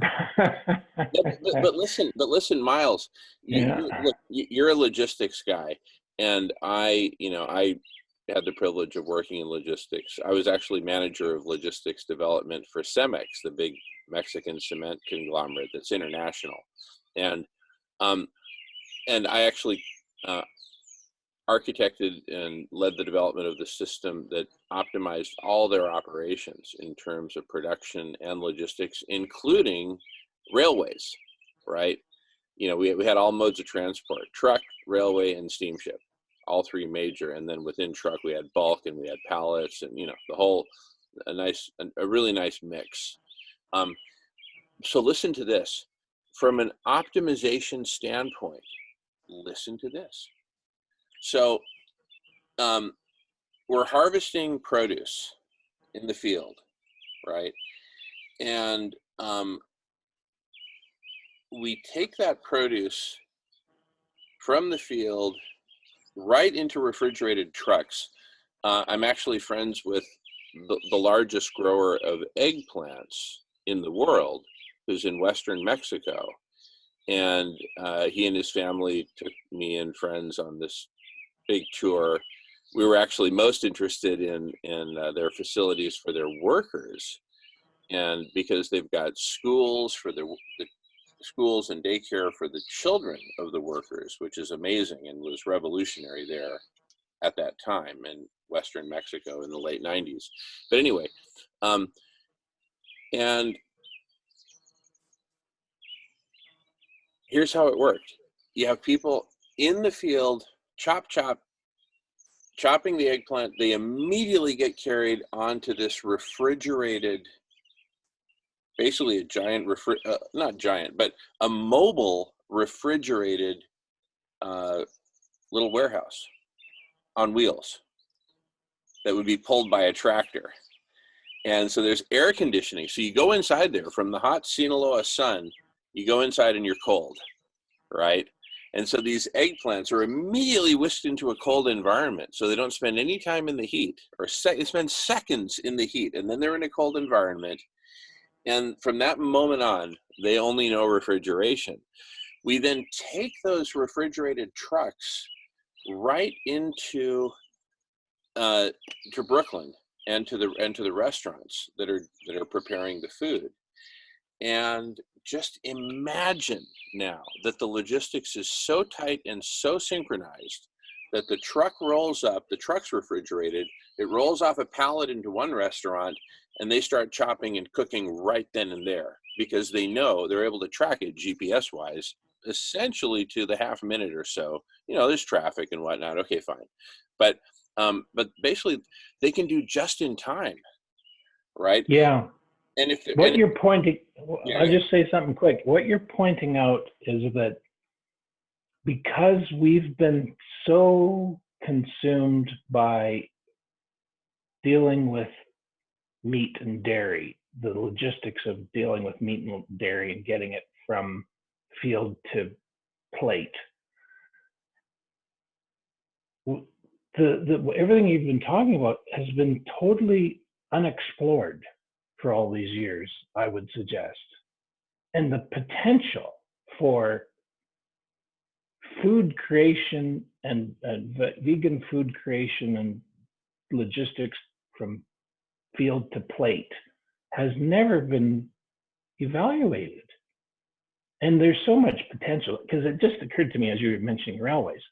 but listen, Miles, you're a logistics guy, and I had the privilege of working in logistics. I was actually manager of logistics development for Cemex, the big Mexican cement conglomerate that's international, and I actually architected and led the development of the system that optimized all their operations in terms of production and logistics, including railways, right? We had all modes of transport: truck, railway, and steamship, all three major. And then within truck, we had bulk and we had pallets, and the whole, a really nice mix. So listen to this. From an optimization standpoint, listen to this. So we're harvesting produce in the field, right? And we take that produce from the field right into refrigerated trucks. I'm actually friends with the largest grower of eggplants in the world, who's in Western Mexico. And he and his family took me and friends on this big tour. We were actually most interested in their facilities for their workers, and because they've got schools for the schools and daycare for the children of the workers, which is amazing and was revolutionary there at that time in Western Mexico in the late 90s. But anyway, and here's how it worked. You have people in the field, chopping the eggplant. They immediately get carried onto this refrigerated, basically a giant, not giant, but a mobile refrigerated little warehouse on wheels that would be pulled by a tractor. And so there's air conditioning. So you go inside there from the hot Sinaloa sun, you go inside and you're cold, right? And so these eggplants are immediately whisked into a cold environment, so they don't spend any time in the heat, or they spend seconds in the heat, and then they're in a cold environment. And from that moment on, they only know refrigeration. We then take those refrigerated trucks right into to Brooklyn and to the restaurants that are preparing the food. And just imagine now that the logistics is so tight and so synchronized that the truck rolls up, the truck's refrigerated, it rolls off a pallet into one restaurant, and they start chopping and cooking right then and there, because they know they're able to track it GPS wise, essentially to the half minute or so. You know, there's traffic and whatnot. Okay, fine. But basically they can do just in time, right? Yeah. And if what you're pointing, yeah, I'll just say something quick. What you're pointing out is that because we've been so consumed by dealing with meat and dairy, the logistics of dealing with meat and dairy and getting it from field to plate, everything you've been talking about has been totally unexplored for all these years, I would suggest. And the potential for food creation and vegan food creation and logistics from field to plate has never been evaluated. And there's so much potential, because it just occurred to me as you were mentioning railways,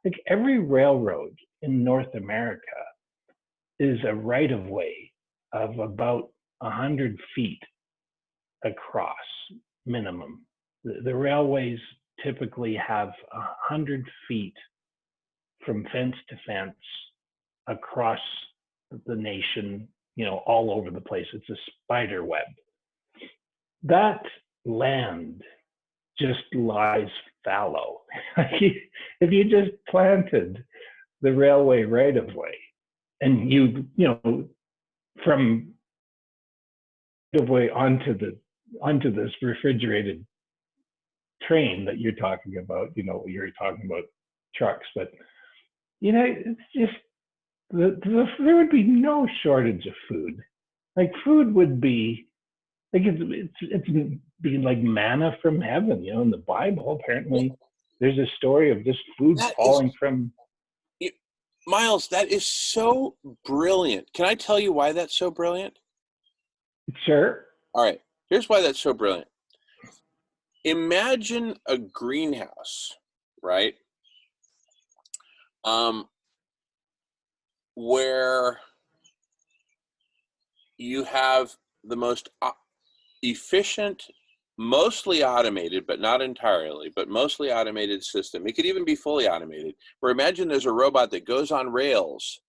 like every railroad in North America is a right of way of about 100 feet across minimum. The railways typically have 100 feet from fence to fence across the nation, you know, all over the place. It's a spider web. That land just lies fallow. If you just planted the railway right of way, and you know, from right of way onto this refrigerated train that you're talking about, you know, you're talking about trucks, but you know, it's just there would be no shortage of food. Like food would be like it's be like manna from heaven, you know. In the Bible, apparently, there's a story of just food falling from. Miles, that is so brilliant. Can I tell you why that's so brilliant? Sure. All right. Here's why that's so brilliant. Imagine a greenhouse, right? Where you have the most efficient, mostly automated, but not entirely, but mostly automated system. It could even be fully automated, where imagine there's a robot that goes on rails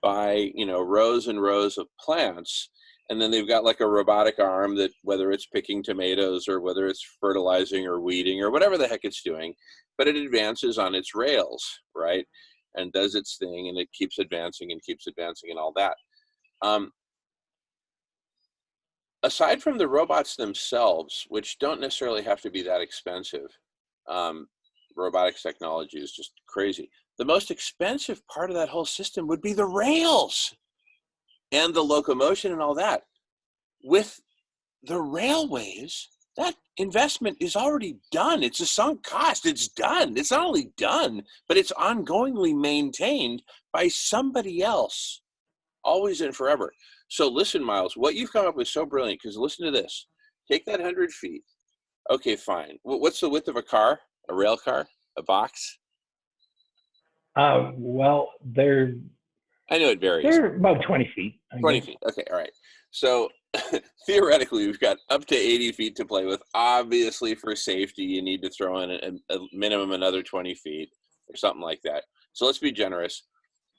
by, you know, rows and rows of plants, and then they've got like a robotic arm that, whether it's picking tomatoes or whether it's fertilizing or weeding or whatever the heck it's doing, but it advances on its rails, right? And does its thing, and it keeps advancing and all that. Aside from the robots themselves, which don't necessarily have to be that expensive, robotics technology is just crazy. The most expensive part of that whole system would be the rails. and the locomotion and all that. With the railways, that investment is already done. It's a sunk cost. It's done. It's not only done, but it's ongoingly maintained by somebody else, always and forever. So listen, Miles, what you've come up with is so brilliant, because listen to this. Take that 100 feet. Okay, fine. What's the width of a car, a rail car, a box? Well, they're I know it varies. about 20 feet. 20 feet. Okay, all right. So theoretically, we've got up to 80 feet to play with. Obviously, for safety, you need to throw in a minimum another 20 feet or something like that. So let's be generous.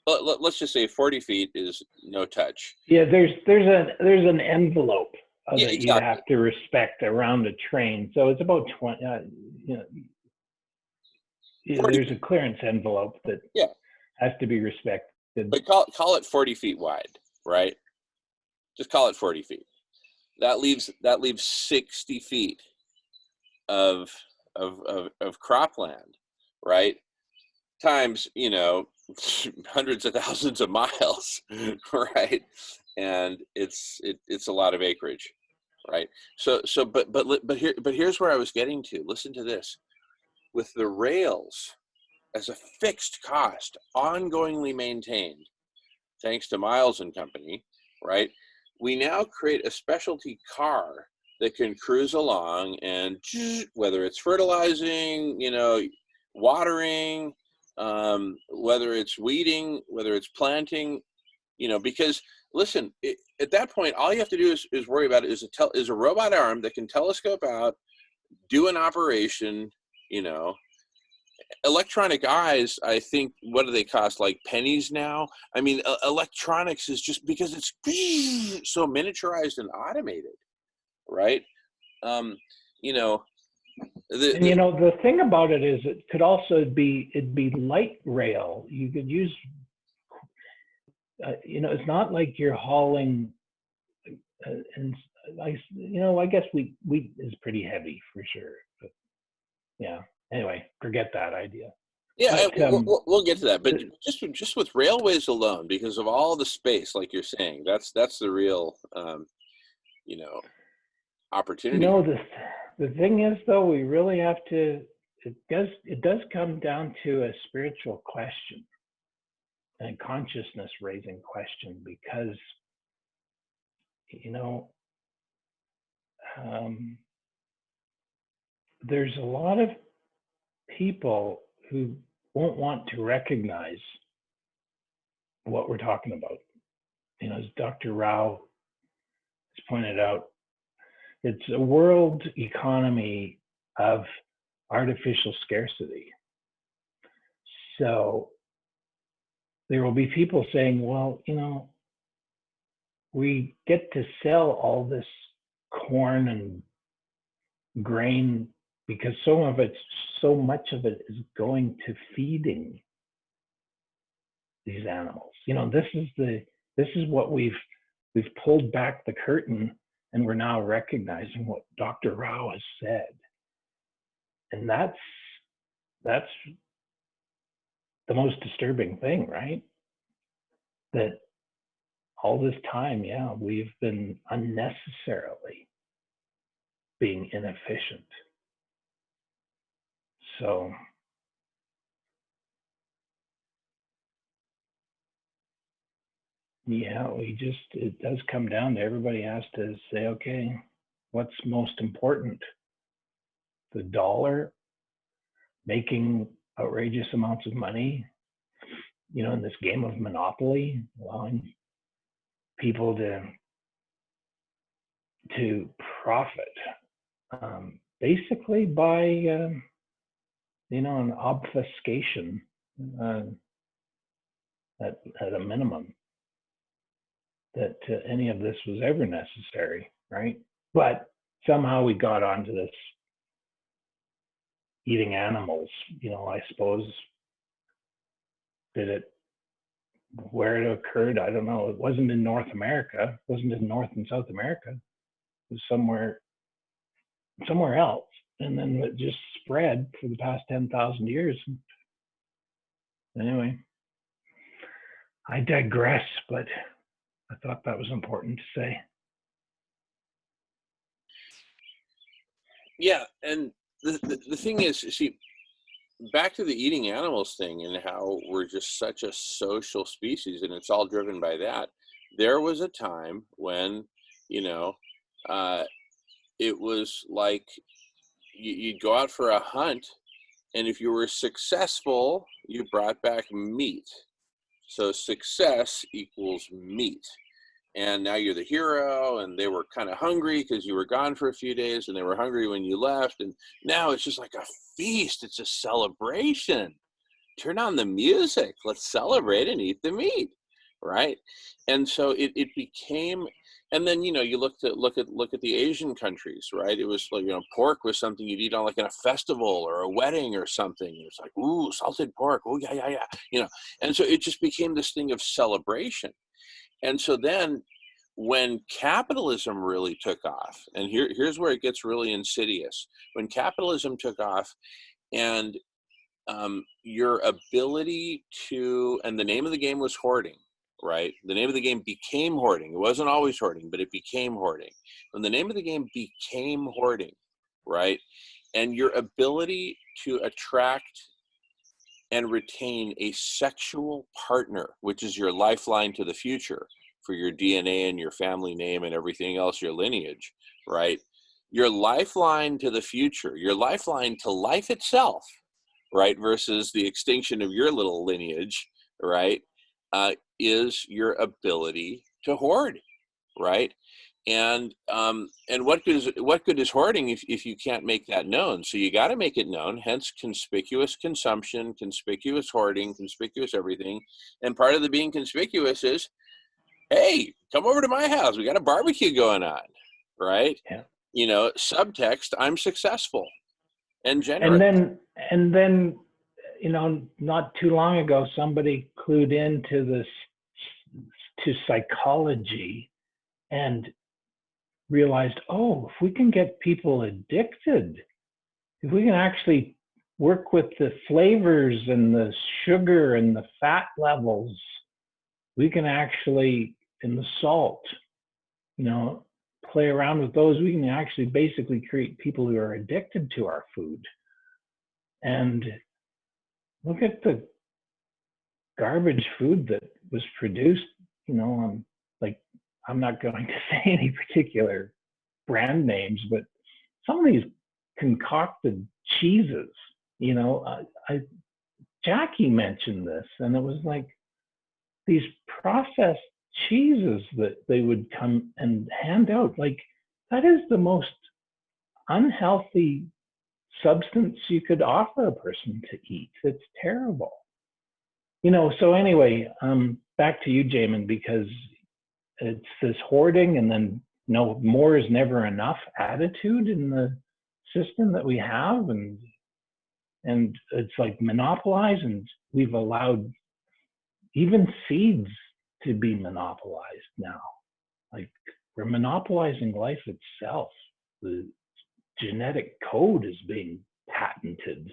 Let's just say 40 feet is no touch. Yeah, there's an envelope Yeah, that exactly. you have to respect around a train. So it's about 20. There's a clearance envelope that has to be respected. But call it 40 feet wide, right? Just call it 40 feet. That leaves 60 feet of cropland, right? Times, hundreds of thousands of miles, right? And it's a lot of acreage, right? But here's where I was getting to. Listen to this. With the rails as a fixed cost, ongoingly maintained, thanks to Miles and Company, right? We now create a specialty car that can cruise along, and whether it's fertilizing, watering, whether it's weeding, whether it's planting, because listen, at that point, all you have to do is worry about it is a robot arm that can telescope out, do an operation, Electronic eyes, I think, what do they cost? Like pennies now? I mean, electronics is just because it's so miniaturized and automated, right? The thing about it is it could also it'd be light rail. You could use, it's not like you're hauling, and I guess wheat is pretty heavy for sure. But yeah. Anyway, forget that idea. Yeah, we'll get to that. But just with railways alone, because of all the space, like you're saying, that's the real, opportunity. The thing is, though, we really have to. It does come down to a spiritual question and consciousness raising question, because there's a lot of people who won't want to recognize what we're talking about. As Dr. Rao has pointed out, it's a world economy of artificial scarcity. So there will be people saying, well, we get to sell all this corn and grain because so much of it is going to feeding these animals. This is what we've pulled back the curtain, and we're now recognizing what Dr. Rao has said. And that's the most disturbing thing, right? That all this time, we've been unnecessarily being inefficient. So it does come down to everybody has to say, okay, what's most important? The dollar making outrageous amounts of money, in this game of monopoly, allowing people to profit, basically by an obfuscation at a minimum, that any of this was ever necessary, right? But somehow we got onto this eating animals, I suppose. Where it occurred, I don't know. It wasn't in North America. It wasn't in North and South America. It was somewhere else. And then it just spread for the past 10,000 years. Anyway, I digress, but I thought that was important to say. Yeah, and the thing is, see, back to the eating animals thing and how we're just such a social species, and it's all driven by that. There was a time when, you know, uh, it was like you'd go out for a hunt, and if you were successful, you brought back meat. So success equals meat. And now you're the hero, and they were kind of hungry because you were gone for a few days, and they were hungry when you left. And now it's just like a feast. It's a celebration. Turn on the music. Let's celebrate and eat the meat, right? And so it became, and then, you know, you look at the Asian countries, right? It was like, you know, pork was something you'd eat on like in a festival or a wedding or something. It was like, ooh, salted pork. Oh yeah, yeah, yeah. You know, and so it just became this thing of celebration. And so then when capitalism really took off, and here's where it gets really insidious. When capitalism took off, and your ability to, and the name of the game was hoarding, right? The name of the game became hoarding. It wasn't always hoarding, but it became hoarding. When the name of the game became hoarding, right? And your ability to attract and retain a sexual partner, which is your lifeline to the future for your DNA and your family name and everything else, your lineage, right? Your lifeline to the future, your lifeline to life itself, right? Versus the extinction of your little lineage, right? Is your ability to hoard, right? And what good is hoarding if you can't make that known? So you got to make it known. Hence, conspicuous consumption, conspicuous hoarding, conspicuous everything. And part of the being conspicuous is, hey, come over to my house. We got a barbecue going on, right? Yeah. You know, subtext: I'm successful and generous. And then, you know, not too long ago, somebody clued into this, to psychology, and realized, oh, if we can get people addicted, if we can actually work with the flavors and the sugar and the fat levels, we can actually, and the salt, you know, play around with those. We can actually basically create people who are addicted to our food. And look at the garbage food that was produced, you know, like, I'm not going to say any particular brand names, but some of these concocted cheeses, you know, Jackie mentioned this, and it was like these processed cheeses that they would come and hand out. Like, that is the most unhealthy substance you could offer a person to eat. It's terrible. You know, so anyway, back to you, Jamen, because it's this hoarding and then no, more is never enough attitude in the system that we have, and it's like monopolized, and we've allowed even seeds to be monopolized now. Like, we're monopolizing life itself. The genetic code is being patented.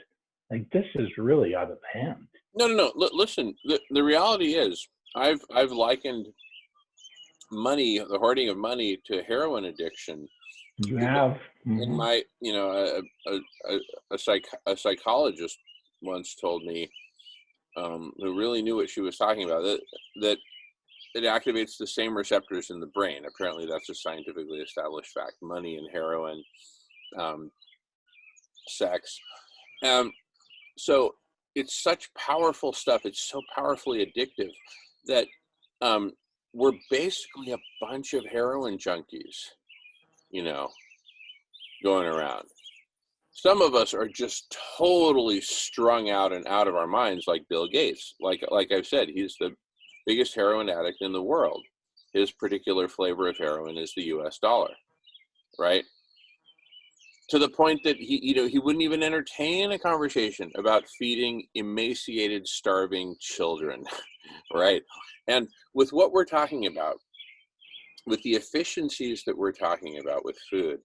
Like, this is really out of hand. No. Listen, the reality is, I've likened money, the hoarding of money, to heroin addiction. You have In my, you know, a psychologist once told me, who really knew what she was talking about, that it activates the same receptors in the brain. Apparently, that's a scientifically established fact. Money and heroin, sex. So it's such powerful stuff. It's so powerfully addictive that we're basically a bunch of heroin junkies, you know, going around. Some of us are just totally strung out and out of our minds, like Bill Gates. Like I've said, he's the biggest heroin addict in the world. His particular flavor of heroin is the US dollar, right? To the point that he wouldn't even entertain a conversation about feeding emaciated, starving children, right? And with what we're talking about, with the efficiencies that we're talking about with food,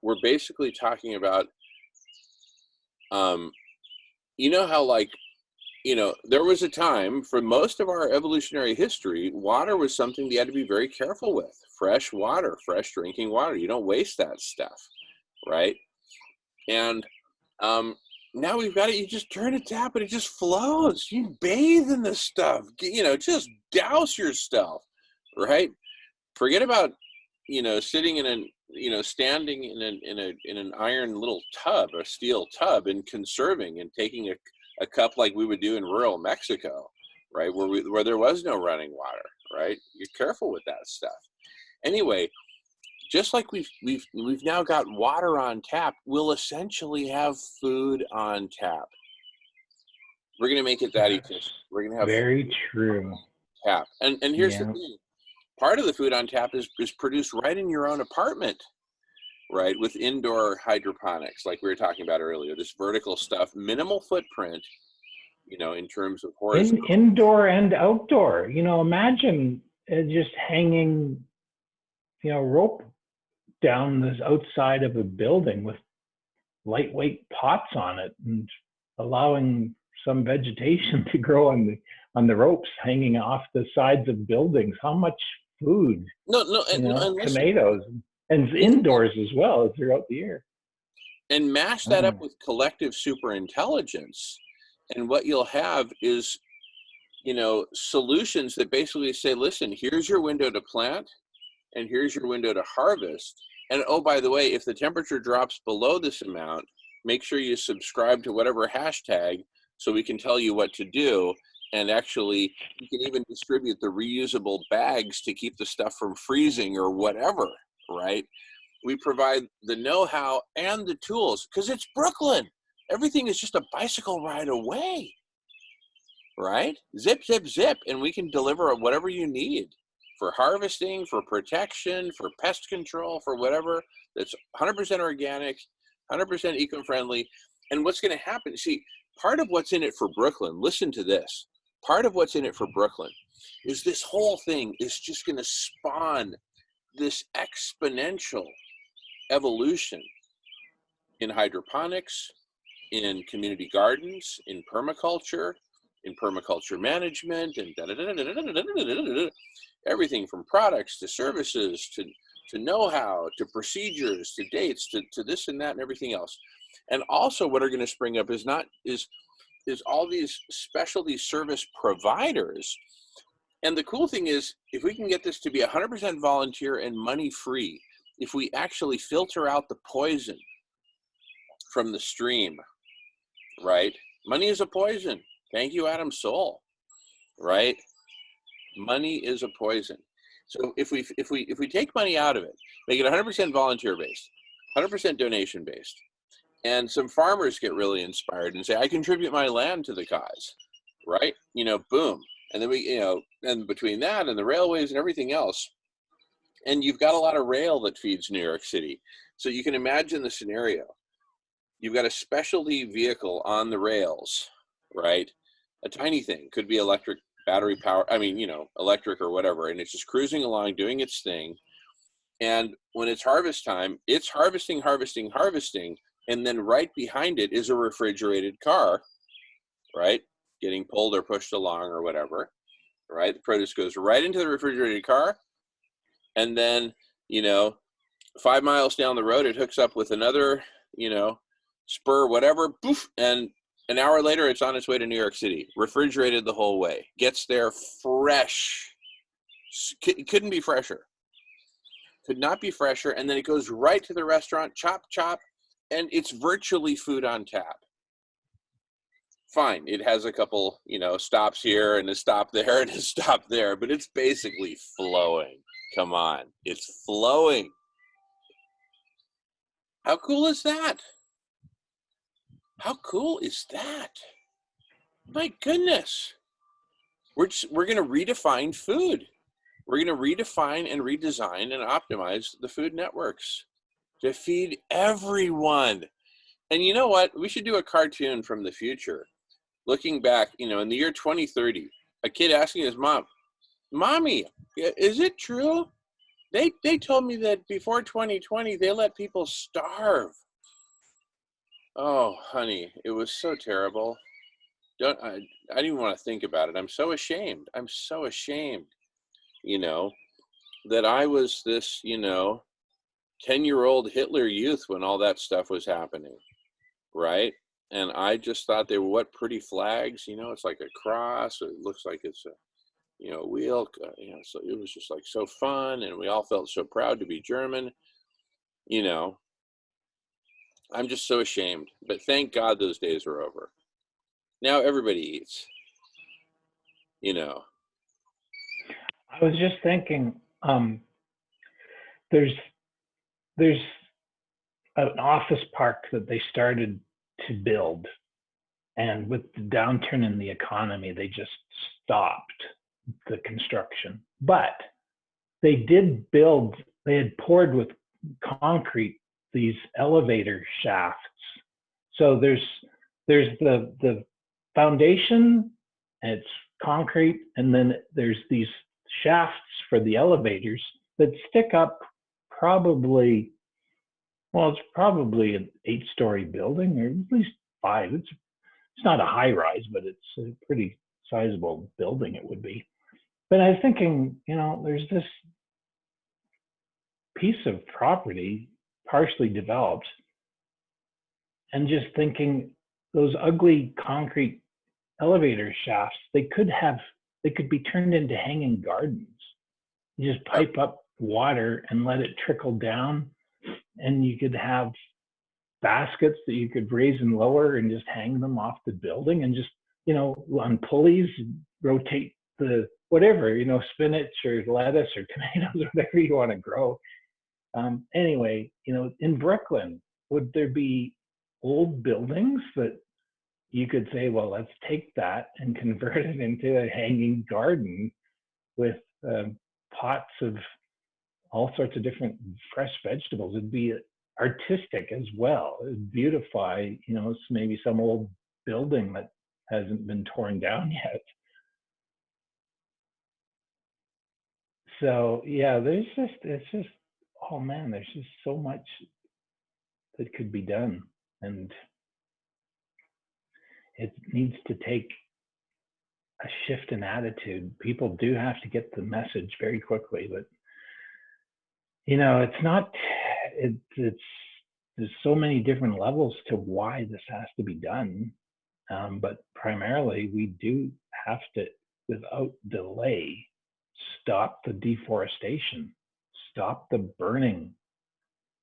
we're basically talking about, you know how, like, there was a time for most of our evolutionary history, water was something you had to be very careful with. Fresh water, fresh drinking water. You don't waste that stuff, right? And now we've got it. You just turn a tap and it just flows. You bathe in this stuff. Just douse yourself, right? Forget about sitting in standing in an iron little tub, a steel tub, and conserving and taking a cup like we would do in rural Mexico, right, where there was no running water, right? You're careful with that stuff. Anyway, just like we've now got water on tap, we'll essentially have food on tap. We're going to make it that efficient. We're going to have very true tap. And here's the thing. Part of the food on tap is produced right in your own apartment, right, with indoor hydroponics, like we were talking about earlier. This vertical stuff, minimal footprint, in terms of horizontal. Indoor and outdoor. Imagine just hanging, rope down this outside of a building with lightweight pots on it and allowing some vegetation to grow on the ropes hanging off the sides of buildings. How much food? And tomatoes, and indoors as well throughout the year. And mash that up with collective superintelligence, and what you'll have is, solutions that basically say, listen, here's your window to plant, and here's your window to harvest. And oh, by the way, if the temperature drops below this amount, make sure you subscribe to whatever hashtag so we can tell you what to do. And actually, you can even distribute the reusable bags to keep the stuff from freezing or whatever, right? We provide the know-how and the tools, because it's Brooklyn. Everything is just a bicycle ride away, right? Zip, zip, zip, and we can deliver whatever you need for harvesting, for protection, for pest control, for whatever. That's 100% organic, 100% eco-friendly. And what's going to happen, see, part of what's in it for Brooklyn, listen to this, part of what's in it for Brooklyn is this whole thing is just going to spawn this exponential evolution in hydroponics, in community gardens, in permaculture management, and everything from products to services to know-how to procedures to dates to this and that and everything else. And also what are going to spring up is all these specialty service providers. And the cool thing is, if we can get this to be 100% volunteer and money-free, if we actually filter out the poison from the stream, right? Money is a poison. Thank you, Adam Soul, right? Money is a poison. So if we take money out of it, make it 100% volunteer-based, 100% donation-based, and some farmers get really inspired and say, I contribute my land to the cause, right? Boom. And then and between that and the railways and everything else, and you've got a lot of rail that feeds New York City. So you can imagine the scenario. You've got a specialty vehicle on the rails, right? A tiny thing, could be electric, battery power, electric or whatever, and it's just cruising along, doing its thing. And when it's harvest time, it's harvesting, and then right behind it is a refrigerated car, right? Getting pulled or pushed along or whatever, right? The produce goes right into the refrigerated car, and then, 5 miles down the road, it hooks up with another, spur, whatever, poof, and an hour later, it's on its way to New York City, refrigerated the whole way, gets there fresh. Couldn't be fresher. Could not be fresher. And then it goes right to the restaurant, chop, and it's virtually food on tap. Fine, it has a couple, stops here and a stop there and a stop there, but it's basically flowing. Come on, it's flowing. How cool is that? How cool is that? My goodness. We're going to redefine food. We're going to redefine and redesign and optimize the food networks to feed everyone. And you know what? We should do a cartoon from the future. Looking back, in the year 2030, a kid asking his mom, Mommy, is it true? They told me that before 2020, they let people starve. Oh, honey, it was so terrible. I don't even want to think about it. I'm so ashamed. I'm so ashamed, you know, that I was this, 10-year-old Hitler youth when all that stuff was happening, right? And I just thought they were what pretty flags, it's like a cross. It looks like it's a, wheel, so it was just like so fun. And we all felt so proud to be German, you know. I'm just so ashamed, but thank God those days are over. Now everybody eats, I was just thinking, there's there's an office park that they started to build, and with the downturn in the economy, they just stopped the construction. But they did build. They had poured with concrete these elevator shafts. So there's the foundation, and it's concrete, and then there's these shafts for the elevators that stick up probably, well, it's probably an 8-story building, or at least 5. It's not a high rise, but it's a pretty sizable building, it would be. But I was thinking, there's this piece of property partially developed, and just thinking those ugly concrete elevator shafts, they could be turned into hanging gardens. You just pipe up water and let it trickle down, and you could have baskets that you could raise and lower and just hang them off the building, and just, on pulleys, rotate the whatever, spinach or lettuce or tomatoes or whatever you want to grow. Anyway, in Brooklyn, would there be old buildings that you could say, well, let's take that and convert it into a hanging garden with pots of all sorts of different fresh vegetables? It'd be artistic as well. It'd beautify, maybe some old building that hasn't been torn down yet. So yeah, it's just, oh man, there's just so much that could be done, and it needs to take a shift in attitude. People do have to get the message very quickly, but it's not, it's there's so many different levels to why this has to be done. But primarily, we do have to, without delay, stop the deforestation, stop the burning,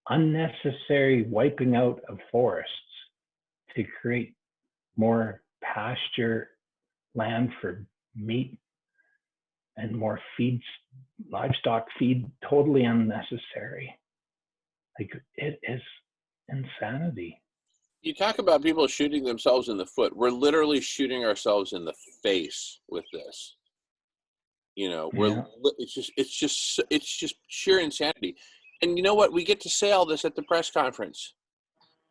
unnecessary wiping out of forests to create more pasture land for meat and more feeds, livestock feed, totally unnecessary. Like, it is insanity. You talk about people shooting themselves in the foot. We're literally shooting ourselves in the face with this. It's just sheer insanity. And you know what? We get to say all this at the press conference.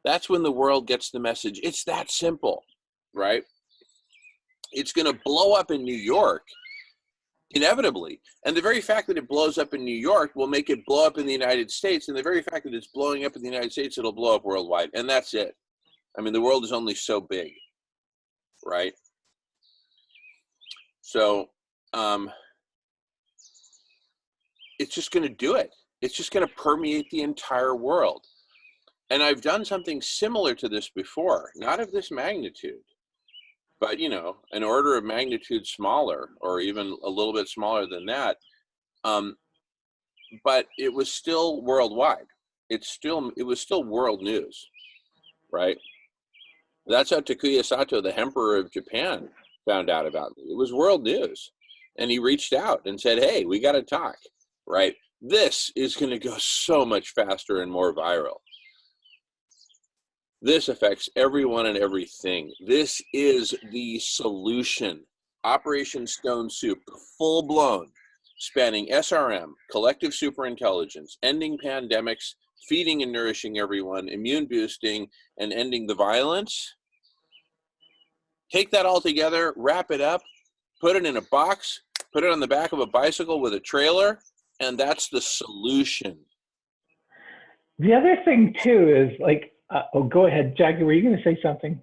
That's when the world gets the message. It's that simple, right? It's going to blow up in New York, inevitably. And the very fact that it blows up in New York will make it blow up in the United States. And the very fact that it's blowing up in the United States, it'll blow up worldwide. And that's it. I mean, the world is only so big, right? So it's just going to do it. It's just going to permeate the entire world. And I've done something similar to this before, not of this magnitude, but, an order of magnitude smaller, or even a little bit smaller than that. But it was still worldwide. It was still world news, right? That's how Takuya Sato, the emperor of Japan, found out about me. It was world news. And he reached out and said, hey, we got to talk, right? This is going to go so much faster and more viral. This affects everyone and everything. This is the solution. Operation Stone Soup, full blown, spanning SRM, collective superintelligence, ending pandemics, feeding and nourishing everyone, immune boosting, and ending the violence. Take that all together, wrap it up, put it in a box, put it on the back of a bicycle with a trailer, and that's the solution. The other thing too is, like, go ahead, Jackie, were you going to say something?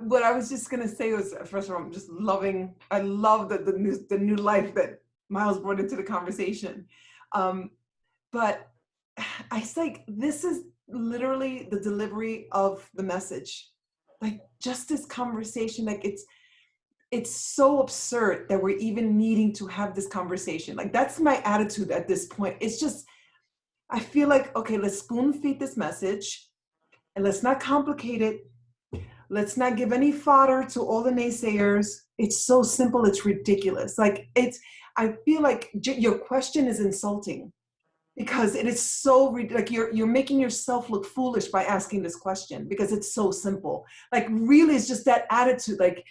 What I was just gonna say was, first of all, I'm just loving. I love the new life that Miles brought into the conversation. Um, but I like this is literally the delivery of the message. Like just this conversation, like it's so absurd that we're even needing to have this conversation. Like that's my attitude at this point. It's just I feel like, okay, let's spoon feed this message and let's not complicate it. Let's not give any fodder to all the naysayers. It's so simple, it's ridiculous. I feel like your question is insulting because it is so, like you're making yourself look foolish by asking this question because it's so simple. Like really it's just that attitude, like,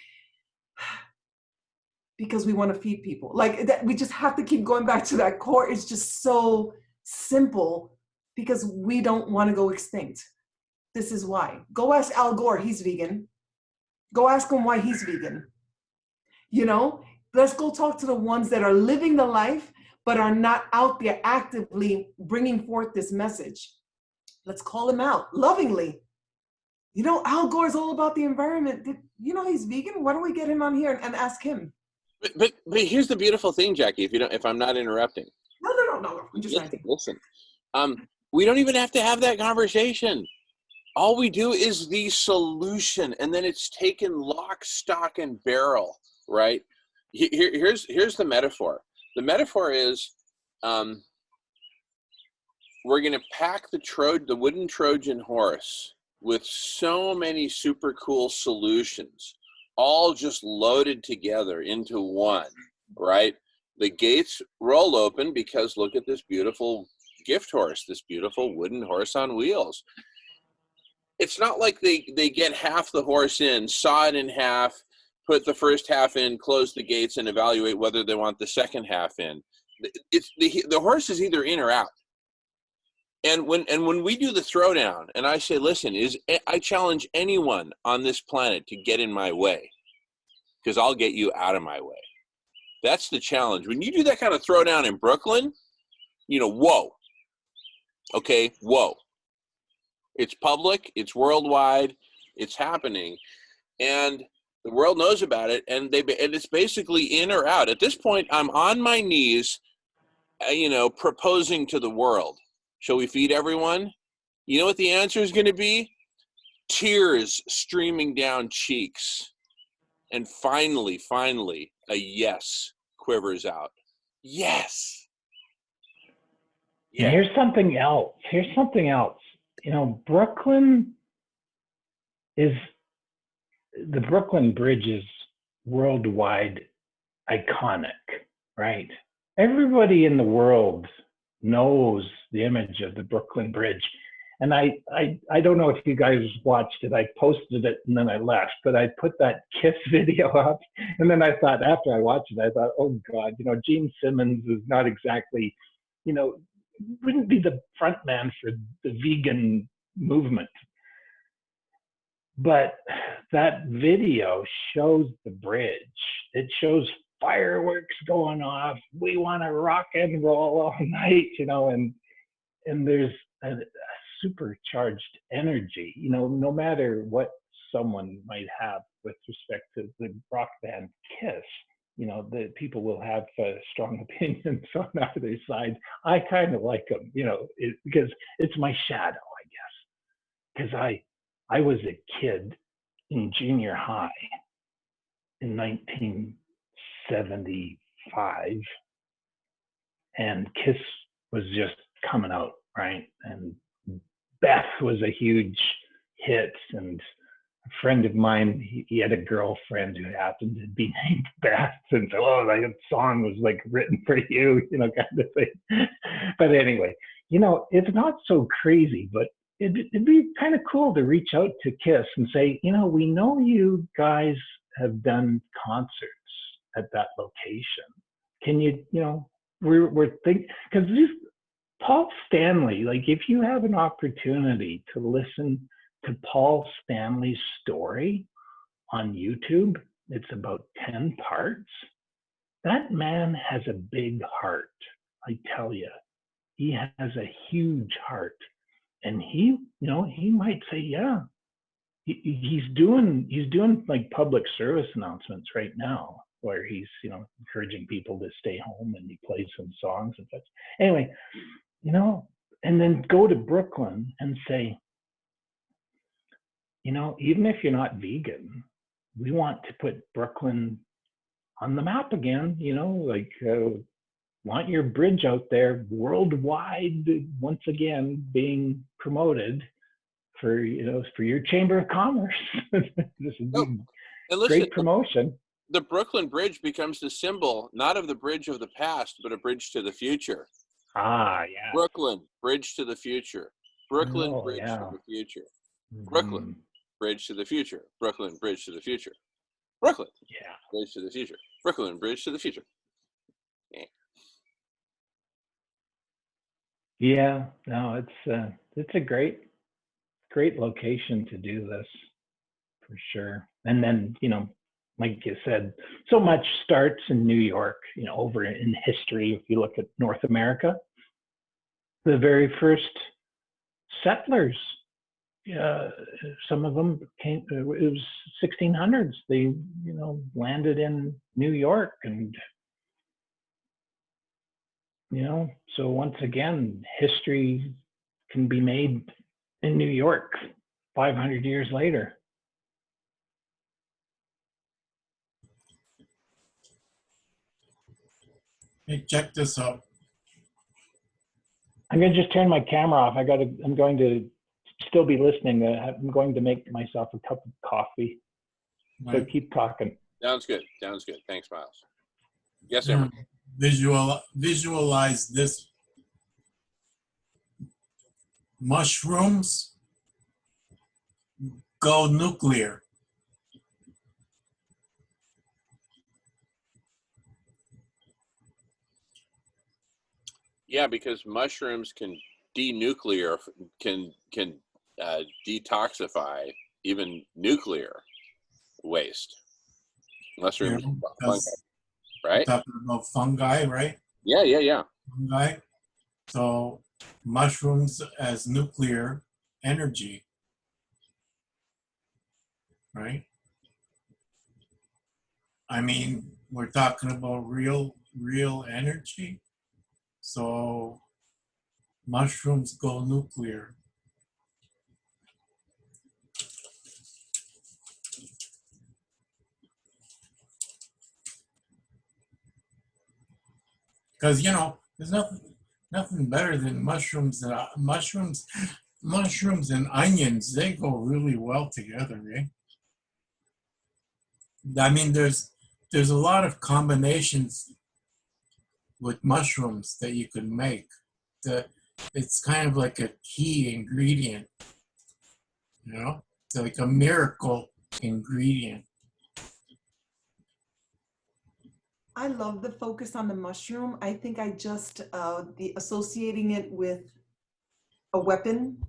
because we want to feed people. Like that, we just have to keep going back to that core. It's just so simple because we don't want to go extinct. This is why. Go ask Al Gore, he's vegan. Go ask him why he's vegan. You know, let's go talk to the ones that are living the life, but are not out there actively bringing forth this message. Let's call him out lovingly. You know, Al Gore is all about the environment. You know he's vegan? Why don't we get him on here and ask him? But here's the beautiful thing, Jackie. If I'm not interrupting. No. I'm just trying to. Listen. We don't even have to have that conversation. All we do is the solution, and then it's taken lock, stock, and barrel, right? Here's the metaphor. The metaphor is we're going to pack the wooden Trojan horse with so many super cool solutions, all just loaded together into one, right? The gates roll open because look at this beautiful gift horse, this beautiful wooden horse on wheels. It's not like they get half the horse in, saw it in half, put the first half in, close the gates, and evaluate whether they want the second half in. It's the horse is either in or out. And when we do the throwdown, and I say, listen, I challenge anyone on this planet to get in my way, because I'll get you out of my way. That's the challenge. When you do that kind of throwdown in Brooklyn, whoa. Okay, whoa. It's public, it's worldwide, it's happening, and the world knows about it, and it's basically in or out. At this point, I'm on my knees, proposing to the world. Shall we feed everyone? You know what the answer is going to be? Tears streaming down cheeks. And finally, a yes quivers out. Yes. And here's something else. Brooklyn the Brooklyn Bridge is worldwide iconic, right? Everybody in the world knows the image of the Brooklyn Bridge. And I don't know if you guys watched it. I posted it and then I left, but I put that Kiss video up. And then I thought, after I watched it, I thought, oh God, Gene Simmons is not exactly, wouldn't be the front man for the vegan movement. But that video shows the bridge. It shows fireworks going off. We want to rock and roll all night, and there's a supercharged energy, no matter what someone might have with respect to the rock band Kiss, the people will have strong opinions on either side. I kind of like them, because it's my shadow, I guess, because I was a kid in junior high in 1975, and Kiss was just coming out, right? And Beth was a huge hit, and a friend of mine, he had a girlfriend who happened to be named Beth, and so, that song was like written for you, kind of thing. But anyway, it's not so crazy, but it'd be kind of cool to reach out to Kiss and say, we know you guys have done concerts at that location. Can you, we're thinking, because Paul Stanley, like if you have an opportunity to listen to Paul Stanley's story on YouTube, it's about 10 parts. That man has a big heart, I tell you. He has a huge heart. And he might say, yeah, he's doing like public service announcements right now, where he's encouraging people to stay home, and he plays some songs and such. Anyway, and then go to Brooklyn and say, even if you're not vegan, we want to put Brooklyn on the map again. Want your bridge out there worldwide once again being promoted for your Chamber of Commerce. This would be and listen, great promotion. The Brooklyn Bridge becomes the symbol, not of the bridge of the past, but a bridge to the future. Ah, yeah. Brooklyn, bridge to the future. Brooklyn, bridge to the future. Brooklyn, bridge to the future. Brooklyn, bridge to the future. Brooklyn, bridge to the future. Brooklyn, bridge to the future. Yeah, no, it's a great location to do this, for sure. And then, like you said, so much starts in New York, over in history. If you look at North America, the very first settlers, some of them came, it was 1600s. They, landed in New York, and, so once again, history can be made in New York 500 years later. Hey, check this out. I'm going to just turn my camera off. I'm going to still be listening. I'm going to make myself a cup of coffee. So keep talking. Sounds good. Thanks, Miles. Yes, Emma. Visualize this. Mushrooms go nuclear. Yeah, because mushrooms can detoxify even nuclear waste. Mushrooms, fungi, right? Talking about fungi, right? Yeah. Fungi. So mushrooms as nuclear energy, right? I mean, we're talking about real energy. So mushrooms go nuclear. Because there's nothing better than mushrooms. Mushrooms and onions, they go really well together, eh? I mean, there's a lot of combinations with mushrooms that you could make. It's kind of like a key ingredient, It's like a miracle ingredient. I love the focus on the mushroom. I think I just associating it with a weapon,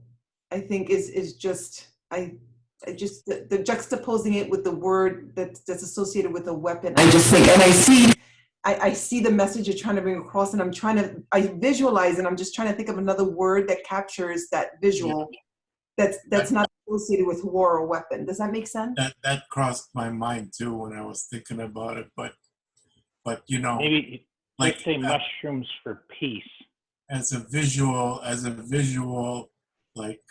I think is just the juxtaposing it with the word that's associated with a weapon. I just think, and I see the message you're trying to bring across, and I visualize, and I'm just trying to think of another word that captures that visual that's not associated with war or weapon. Does that make sense? That crossed my mind too when I was thinking about it, but maybe like say mushrooms for peace. As a visual, like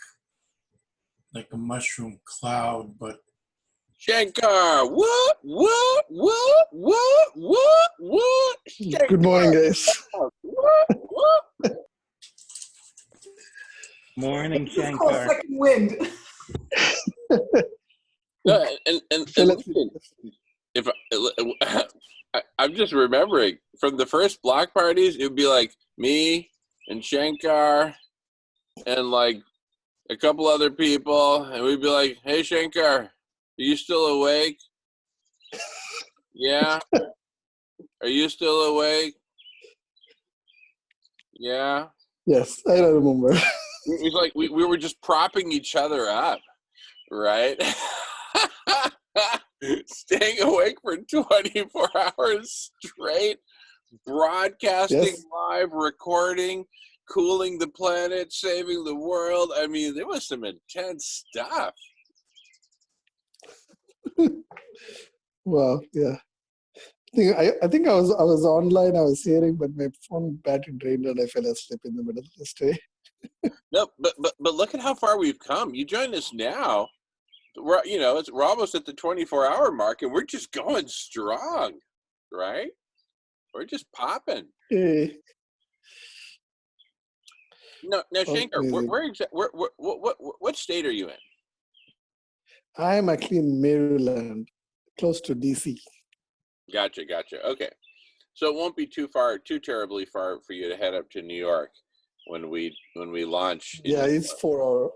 a mushroom cloud, but Shankar, what? Shankar, good morning, guys. What? Morning, This is called Shankar. second wind. And listen, I'm just remembering from the first block parties, it would be like me and Shankar and like a couple other people, and we'd be like, "Hey, Shankar, are you still awake? Yeah, are you still awake? Yeah." Yes, I remember. It was like we were just propping each other up, right? Staying awake for 24 hours straight, broadcasting live, recording, cooling the planet, saving the world. I mean, there was some intense stuff. Wow, yeah. I think I was online, I was hearing, but my phone battery drained and I fell asleep in the middle of the day. No, but look at how far we've come. You join us now. We're almost at the 24-hour mark, and we're just going strong, right? We're just popping. Hey, No, now Shankar, amazing. what state are you in? I'm actually in Maryland, close to DC. Gotcha. Okay, so it won't be too terribly far for you to head up to New York when we launch. Yeah, it's 4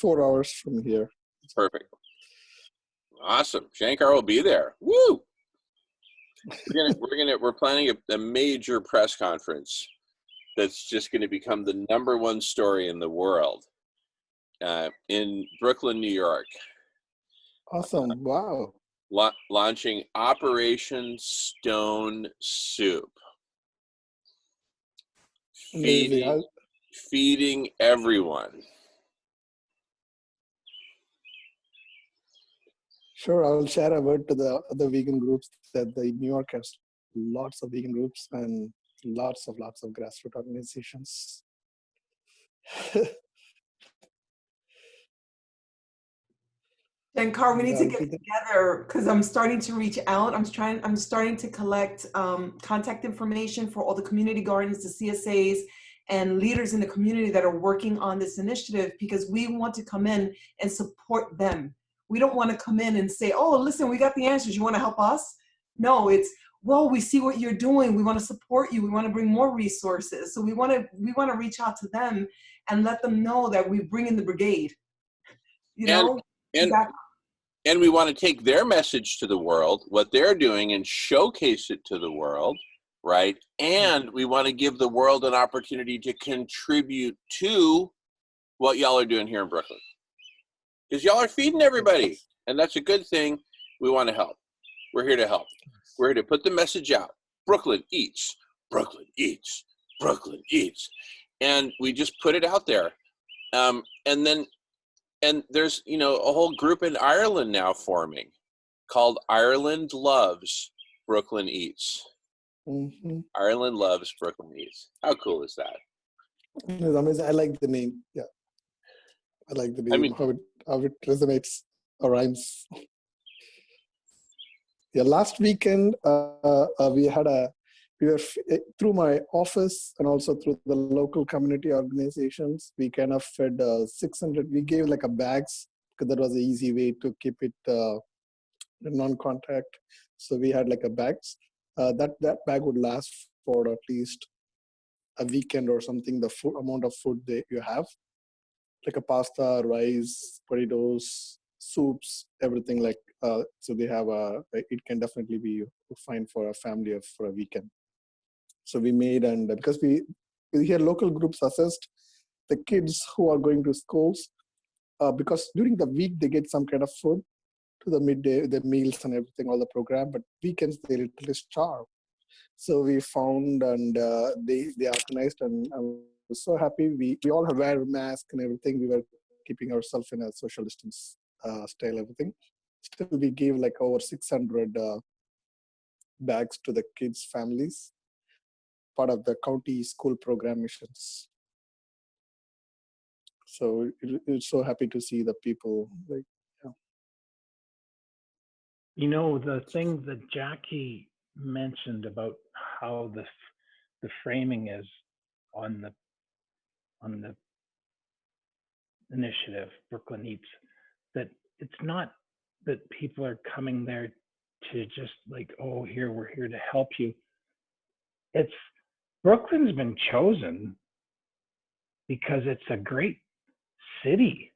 hours from here. Perfect. Awesome. Shankar will be there. Woo! We're planning a major press conference that's just going to become the #1 story in the world in Brooklyn, New York. Awesome. Wow. Launching Operation Stone Soup. Amazing. Feeding everyone. Sure, I will share a word to the other vegan groups that the New York has lots of vegan groups and lots of grassroots organizations. Shankar, we need to I'll get do that. together because I'm starting to reach out. I'm starting to collect contact information for all the community gardens, the CSAs, and leaders in the community that are working on this initiative, because we want to come in and support them. We don't want to come in and say, oh, listen, we got the answers. You want to help us? No, it's, well, we see what you're doing. We want to support you. We want to bring more resources. So we want to reach out to them and let them know that we bring in the brigade. You know? And Exactly. And we want to take their message to the world, what they're doing, and showcase it to the world, right? And we want to give the world an opportunity to contribute to what y'all are doing here in Brooklyn. Because y'all are feeding everybody, and that's a good thing. We want to help. We're here to help. We're here to put the message out. Brooklyn eats. Brooklyn eats. Brooklyn eats. And we just put it out there. And there's, a whole group in Ireland now forming called Ireland Loves Brooklyn Eats. Mm-hmm. Ireland Loves Brooklyn Eats. How cool is that? It's amazing. I like the name. Yeah. I like the name, I mean, how it resonates or rhymes. Yeah, last weekend we were through my office and also through the local community organizations. We kind of fed 600. We gave like a bags because that was an easy way to keep it non-contact. So we had like a bags. That bag would last for at least a weekend or something. The amount of food you have, like a pasta, rice, potatoes, soups, everything like. So they have it can definitely be fine for a family for a weekend. So we made, and because we here local groups assist the kids who are going to schools, because during the week they get some kind of food to the midday, the meals and everything, all the program, but weekends they literally starve. So we found, and they organized, and I was so happy. We all have wear masks and everything. We were keeping ourselves in a social distance style, everything. Still, we gave like over 600 bags to the kids' families, part of the county school program missions. So it's so happy to see the people like, The thing that Jackie mentioned about how the framing is on the initiative, Brooklyn Eats, that it's not that people are coming there to just like, oh, we're here to help you. It's Brooklyn's been chosen because it's a great city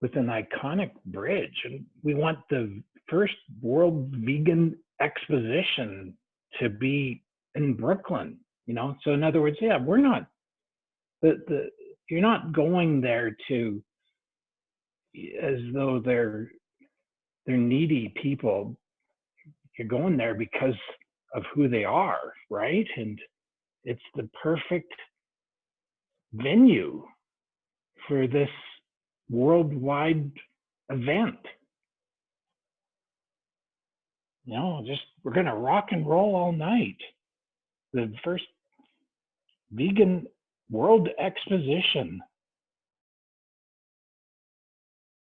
with an iconic bridge, and we want the first World Vegan Exposition to be in Brooklyn. So in other words, yeah, we're not you're not going there to as though they're needy people. You're going there because of who they are, right? And it's the perfect venue for this worldwide event. You know, just we're gonna rock and roll all night. The first vegan world exposition.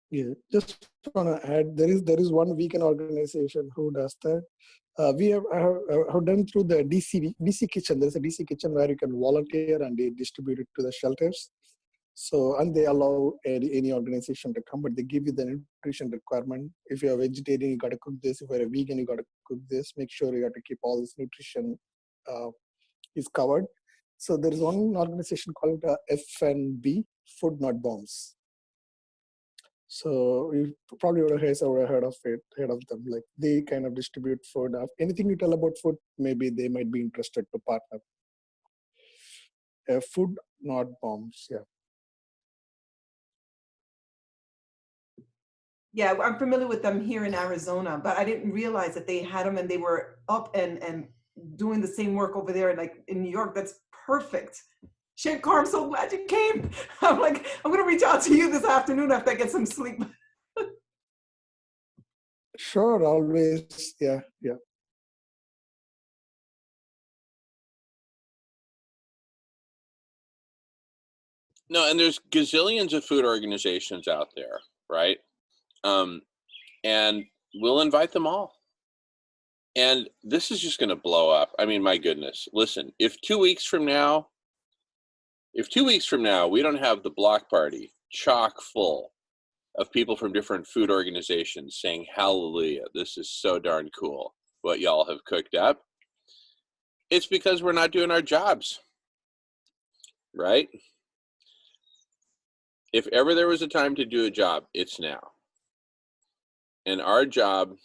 Yeah, just want to add, there is one vegan organization who does that. We have done through the DC kitchen. There's a DC kitchen where you can volunteer and they distribute it to the shelters. So, and they allow any organization to come, but they give you the nutrition requirement. If you're a vegetarian, you got to cook this. If you're a vegan, you got to cook this. Make sure you have to keep all this nutrition is covered. So there is one organization called FNB, Food Not Bombs. So you probably would have heard of them. Like they kind of distribute food. Anything you tell about food, maybe they might be interested to partner. Food Not Bombs, yeah. Yeah, I'm familiar with them here in Arizona, but I didn't realize that they had them and they were up and doing the same work over there, like in New York. That's perfect. Shankar, I'm so glad you came. I'm like, I'm gonna reach out to you this afternoon after I get some sleep. Sure, always, yeah. No, and there's gazillions of food organizations out there, right? And we'll invite them all. And this is just going to blow up. I mean, my goodness. Listen, if 2 weeks from now we don't have the block party chock full of people from different food organizations saying, hallelujah, this is so darn cool what y'all have cooked up, it's because we're not doing our jobs, right? If ever there was a time to do a job, it's now. And our job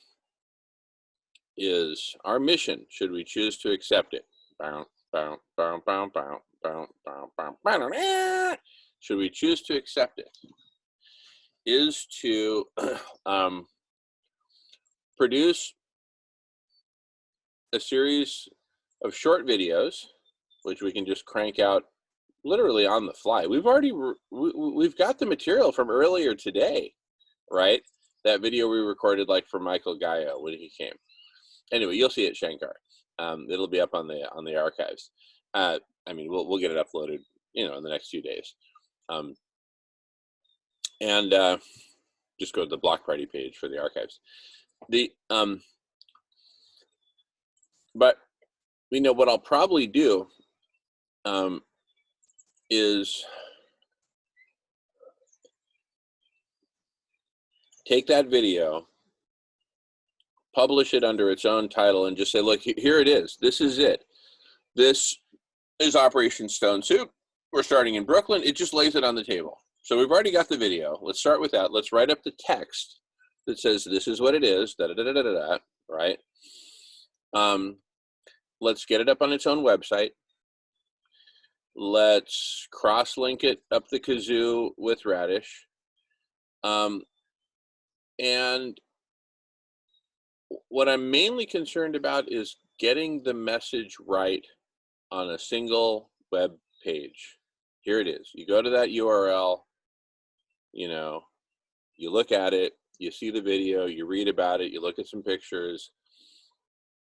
is our mission, should we choose to accept it. Should we choose to accept it, is to produce a series of short videos, which we can just crank out literally on the fly. We've got the material from earlier today, right? That video we recorded, like for Michael Gaio when he came. Anyway, you'll see it, Shankar. It'll be up on the archives. I mean, we'll get it uploaded, in the next few days. And just go to the block party page for the archives. But what I'll probably do is take that video, publish it under its own title, and just say, look, here it is. This is it. This is Operation Stone Soup. We're starting in Brooklyn. It just lays it on the table. So we've already got the video. Let's start with that. Let's write up the text that says this is what it is, right? Let's get it up on its own website. Let's cross-link it up the kazoo with Radish. And what I'm mainly concerned about is getting the message right on a single web page. Here it is. You go to that URL, you look at it, you see the video, you read about it, you look at some pictures,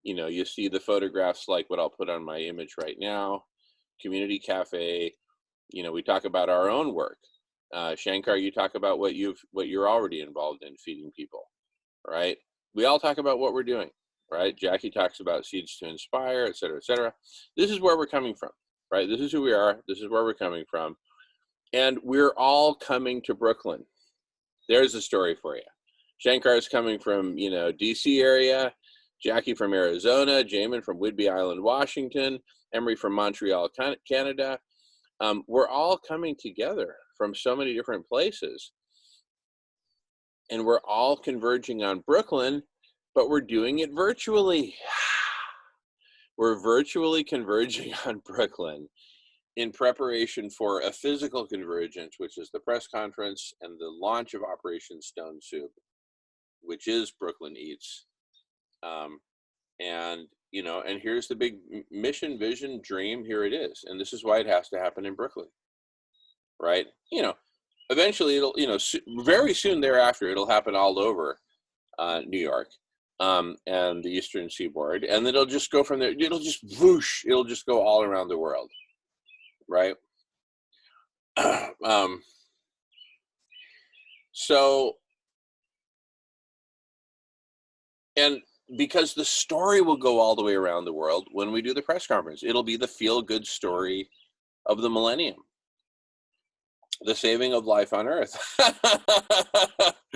you see the photographs like what I'll put on my image right now, community cafe, we talk about our own work. Shankar, you talk about what you're already involved in, feeding people, right? We all talk about what we're doing, right? Jackie talks about Seeds to Inspire, et cetera, et cetera. This is where we're coming from, right? This is who we are. This is where we're coming from. And we're all coming to Brooklyn. There's a story for you. Shankar is coming from, DC area, Jackie from Arizona, Jamen from Whidbey Island, Washington, Emery from Montreal, Canada. We're all coming together from so many different places. And we're all converging on Brooklyn, but we're doing it virtually. We're virtually converging on Brooklyn in preparation for a physical convergence, which is the press conference and the launch of Operation Stone Soup, which is Brooklyn Eats. And here's the big mission, vision, dream. Here it is. And this is why it has to happen in Brooklyn, right? Eventually it'll, very soon thereafter, it'll happen all over New York. and the eastern seaboard, and then it'll just go from there. It'll just whoosh. It'll just go all around the world, right? So, and because the story will go all the way around the world when we do the press conference, it'll be the feel-good story of the millennium, the saving of life on Earth.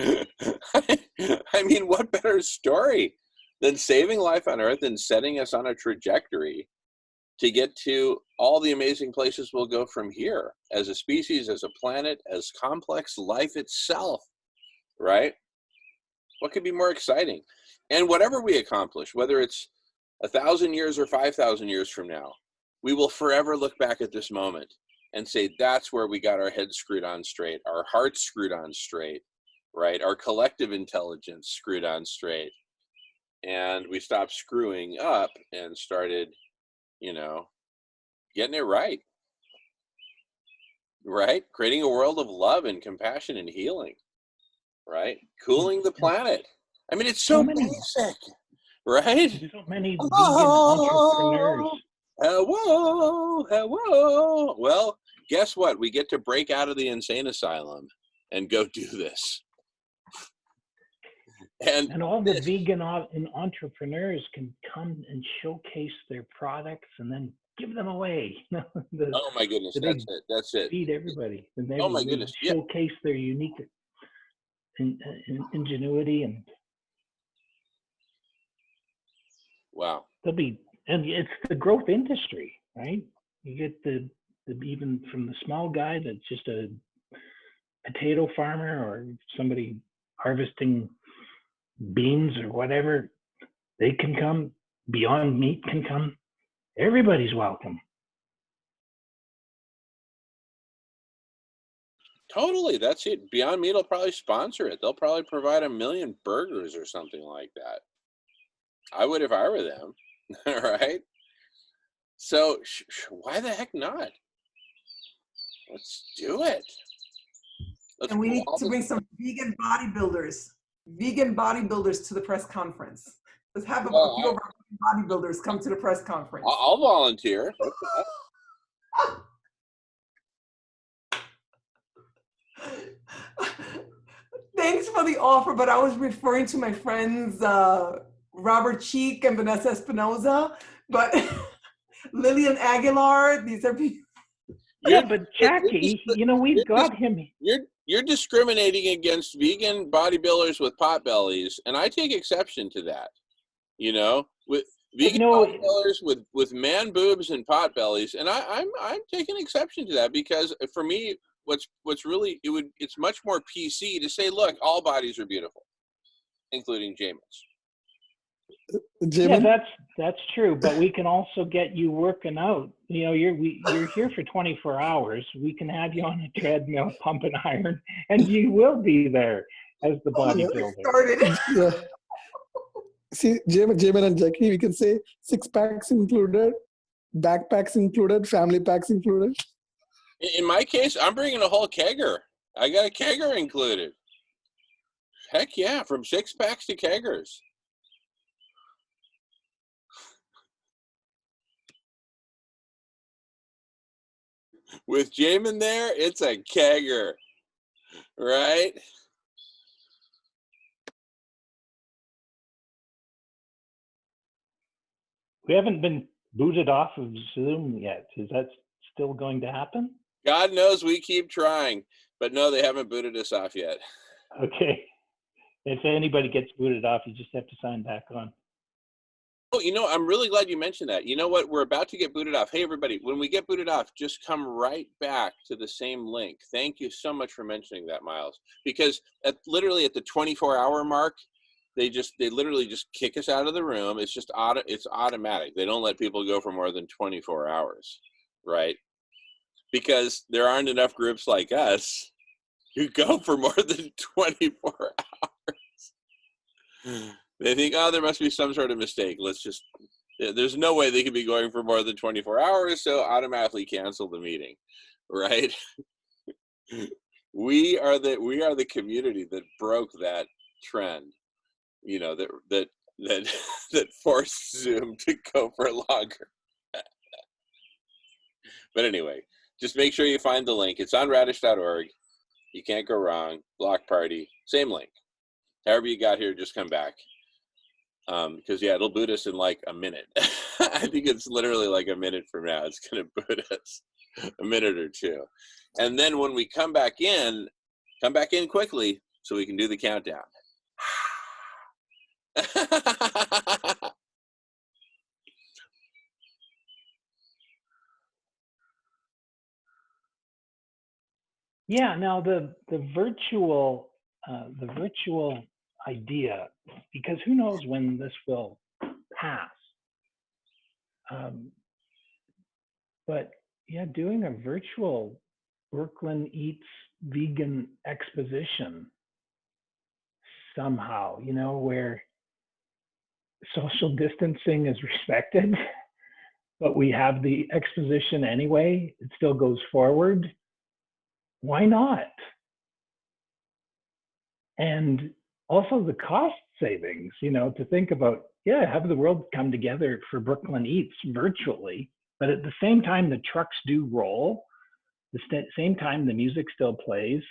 I mean, what better story than saving life on Earth and setting us on a trajectory to get to all the amazing places we'll go from here as a species, as a planet, as complex life itself, right? What could be more exciting? And whatever we accomplish, whether it's 1,000 years or 5,000 years from now, we will forever look back at this moment and say, that's where we got our heads screwed on straight, our hearts screwed on straight, right? Our collective intelligence screwed on straight. And we stopped screwing up and started, you know, getting it right, right? Creating a world of love and compassion and healing, right? Cooling the planet. I mean, it's so basic, right? There's so many vegan entrepreneurs. Hello, hello. Well, guess what? We get to break out of the insane asylum and go do this. And all the vegan entrepreneurs can come and showcase their products and then give them away. Oh my goodness, that's it. That's it. Feed everybody. And they, oh my goodness, showcase their unique ingenuity, and wow. they'll be, and it's the growth industry, right? You get the even from the small guy that's just a potato farmer or somebody harvesting beans or whatever, they can come. Beyond Meat can come. Everybody's welcome. Totally, that's it. Beyond Meat will probably sponsor it. They'll probably provide 1 million burgers or something like that. I would if I were them, right? So why the heck not? Let's do it. And we need to bring some vegan bodybuilders to the press conference. Let's have a few of our bodybuilders come to the press conference. I'll volunteer. Thanks for the offer, but I was referring to my friends Robert Cheek and Vanessa Espinoza, but Lillian Aguilar, these are people. Yeah, but Jackie, we've got him. You're discriminating against vegan bodybuilders with pot bellies, and I take exception to that. With vegan bodybuilders with man boobs and pot bellies, and I'm taking exception to that, because for me, what's really it's much more PC to say, look, all bodies are beautiful, including Jamin's. Jamen? Yeah, that's true, but we can also get you working out. You're here for 24 hours. We can have you on a treadmill, pumping iron, and you will be there as the bodybuilder. Yeah. See, Jamen and Jackie, we can say 6 packs included, backpacks included, family packs included. In my case, I'm bringing a whole kegger. I got a kegger included. Heck yeah, from 6 packs to keggers. With Jamin there, it's a kegger, right? We haven't been booted off of Zoom yet. Is that still going to happen? God knows we keep trying, but no, they haven't booted us off yet. Okay. If anybody gets booted off, you just have to sign back on. Oh, I'm really glad you mentioned that. You know what? We're about to get booted off. Hey, everybody, when we get booted off, just come right back to the same link. Thank you so much for mentioning that, Miles. Because literally at the 24-hour mark, they literally just kick us out of the room. It's just it's automatic. They don't let people go for more than 24 hours, right? Because there aren't enough groups like us who go for more than 24 hours. They think, there must be some sort of mistake. There's no way they could be going for more than 24 hours, so automatically cancel the meeting, right? We are the community that broke that trend, that that that forced Zoom to go for longer. But anyway, just make sure you find the link. It's on radish.org. You can't go wrong. Block party, same link. However you got here, just come back. Because yeah, it'll boot us in like a minute. I think it's literally like a minute from now. It's gonna boot us a minute or two. And then when we come back in quickly so we can do the countdown. Yeah. Now the virtual idea, because who knows when this will pass. But yeah, doing a virtual Brooklyn Eats vegan exposition somehow, you know, where social distancing is respected, but we have the exposition anyway, it still goes forward. Why not? And also the cost savings, you know, to think about, yeah, have the world come together for Brooklyn Eats virtually, but at the same time, the trucks do roll, the same time, the music still plays,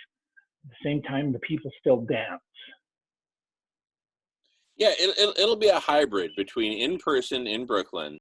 at the same time, the people still dance. Yeah, it'll be a hybrid between in person in Brooklyn